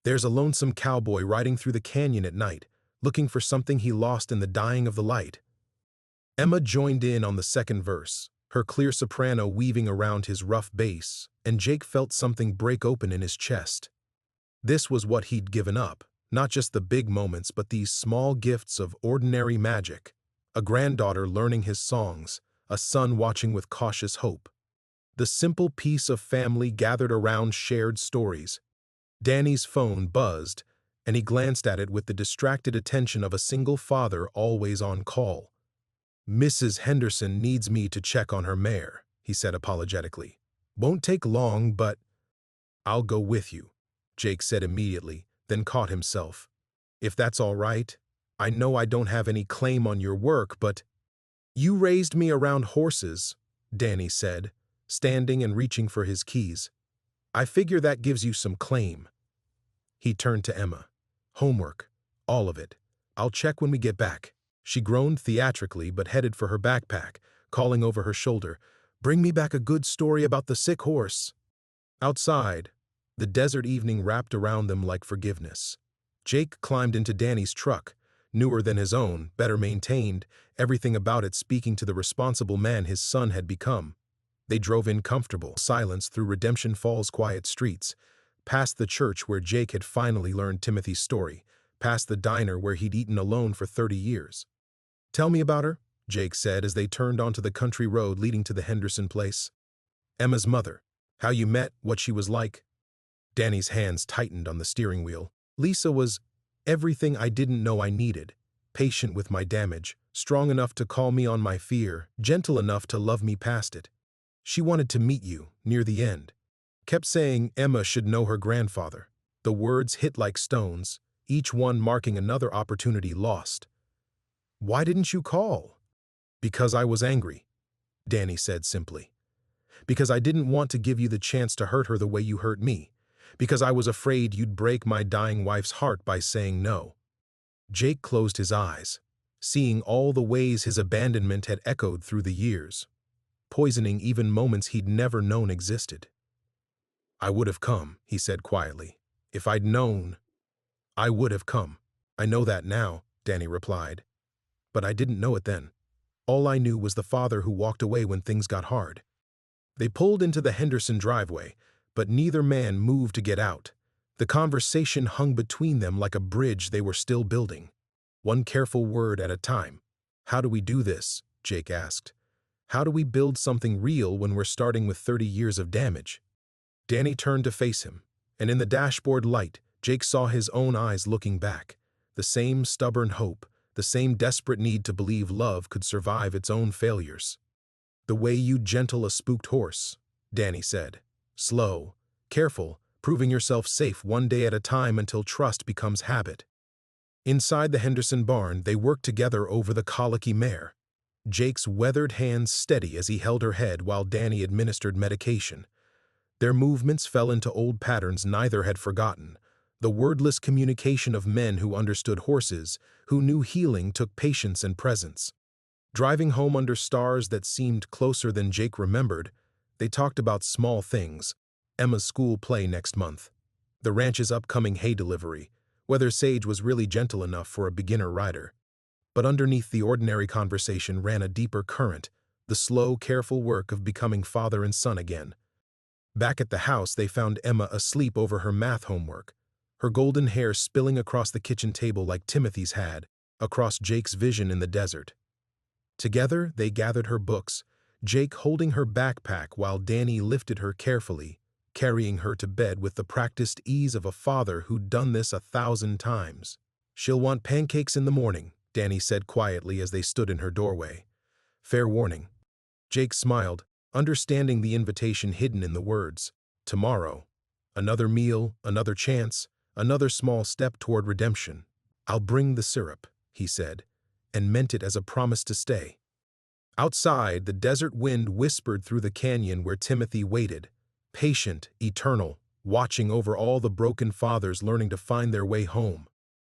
"There's a lonesome cowboy riding through the canyon at night, looking for something he lost in the dying of the light." Emma joined in on the second verse, her clear soprano weaving around his rough bass, and Jake felt something break open in his chest. This was what he'd given up, not just the big moments but these small gifts of ordinary magic. A granddaughter learning his songs, a son watching with cautious hope. The simple piece of family gathered around shared stories. Danny's phone buzzed, and he glanced at it with the distracted attention of a single father always on call. "Mrs. Henderson needs me to check on her mare," he said apologetically. "Won't take long, but—" "I'll go with you," Jake said immediately, then caught himself. "If that's all right. I know I don't have any claim on your work, but—" "You raised me around horses," Danny said, standing and reaching for his keys. "I figure that gives you some claim." He turned to Emma. "Homework. All of it. I'll check when we get back." She groaned theatrically but headed for her backpack, calling over her shoulder, "Bring me back a good story about the sick horse." Outside, the desert evening wrapped around them like forgiveness. Jake climbed into Danny's truck, newer than his own, better maintained, everything about it speaking to the responsible man his son had become. They drove in comfortable silence through Redemption Falls' quiet streets, past the church where Jake had finally learned Timothy's story, past the diner where he'd eaten alone for 30 years. "Tell me about her," Jake said as they turned onto the country road leading to the Henderson place. "Emma's mother. How you met, what she was like." Danny's hands tightened on the steering wheel. "Lisa was everything I didn't know I needed. Patient with my damage, strong enough to call me on my fear, gentle enough to love me past it. She wanted to meet you, near the end. Kept saying Emma should know her grandfather." The words hit like stones, each one marking another opportunity lost. "Why didn't you call?" "Because I was angry," Danny said simply. "Because I didn't want to give you the chance to hurt her the way you hurt me. Because I was afraid you'd break my dying wife's heart by saying no." Jake closed his eyes, seeing all the ways his abandonment had echoed through the years, poisoning even moments he'd never known existed. "I would have come," he said quietly. "If I'd known, I would have come." "I know that now," Danny replied. "But I didn't know it then. All I knew was the father who walked away when things got hard." They pulled into the Henderson driveway, but neither man moved to get out. The conversation hung between them like a bridge they were still building, one careful word at a time. "How do we do this?" Jake asked. "How do we build something real when we're starting with 30 years of damage?" Danny turned to face him, and in the dashboard light, Jake saw his own eyes looking back. The same stubborn hope, the same desperate need to believe love could survive its own failures. "The way you gentle a spooked horse," Danny said. "Slow, careful, proving yourself safe one day at a time until trust becomes habit." Inside the Henderson barn, they worked together over the colicky mare. Jake's weathered hands steady as he held her head while Danny administered medication. Their movements fell into old patterns neither had forgotten, the wordless communication of men who understood horses, who knew healing took patience and presence. Driving home under stars that seemed closer than Jake remembered, they talked about small things: Emma's school play next month, the ranch's upcoming hay delivery, whether Sage was really gentle enough for a beginner rider. But underneath the ordinary conversation ran a deeper current, the slow, careful work of becoming father and son again. Back at the house, they found Emma asleep over her math homework, her golden hair spilling across the kitchen table like Timothy's had, across Jake's vision in the desert. Together, they gathered her books, Jake holding her backpack while Danny lifted her carefully, carrying her to bed with the practiced ease of a father who'd done this 1,000 times. "She'll want pancakes in the morning," Danny said quietly as they stood in her doorway. "Fair warning." Jake smiled, understanding the invitation hidden in the words. Tomorrow. Another meal, another chance, another small step toward redemption. "I'll bring the syrup," he said, and meant it as a promise to stay. Outside, the desert wind whispered through the canyon where Timothy waited, patient, eternal, watching over all the broken fathers learning to find their way home.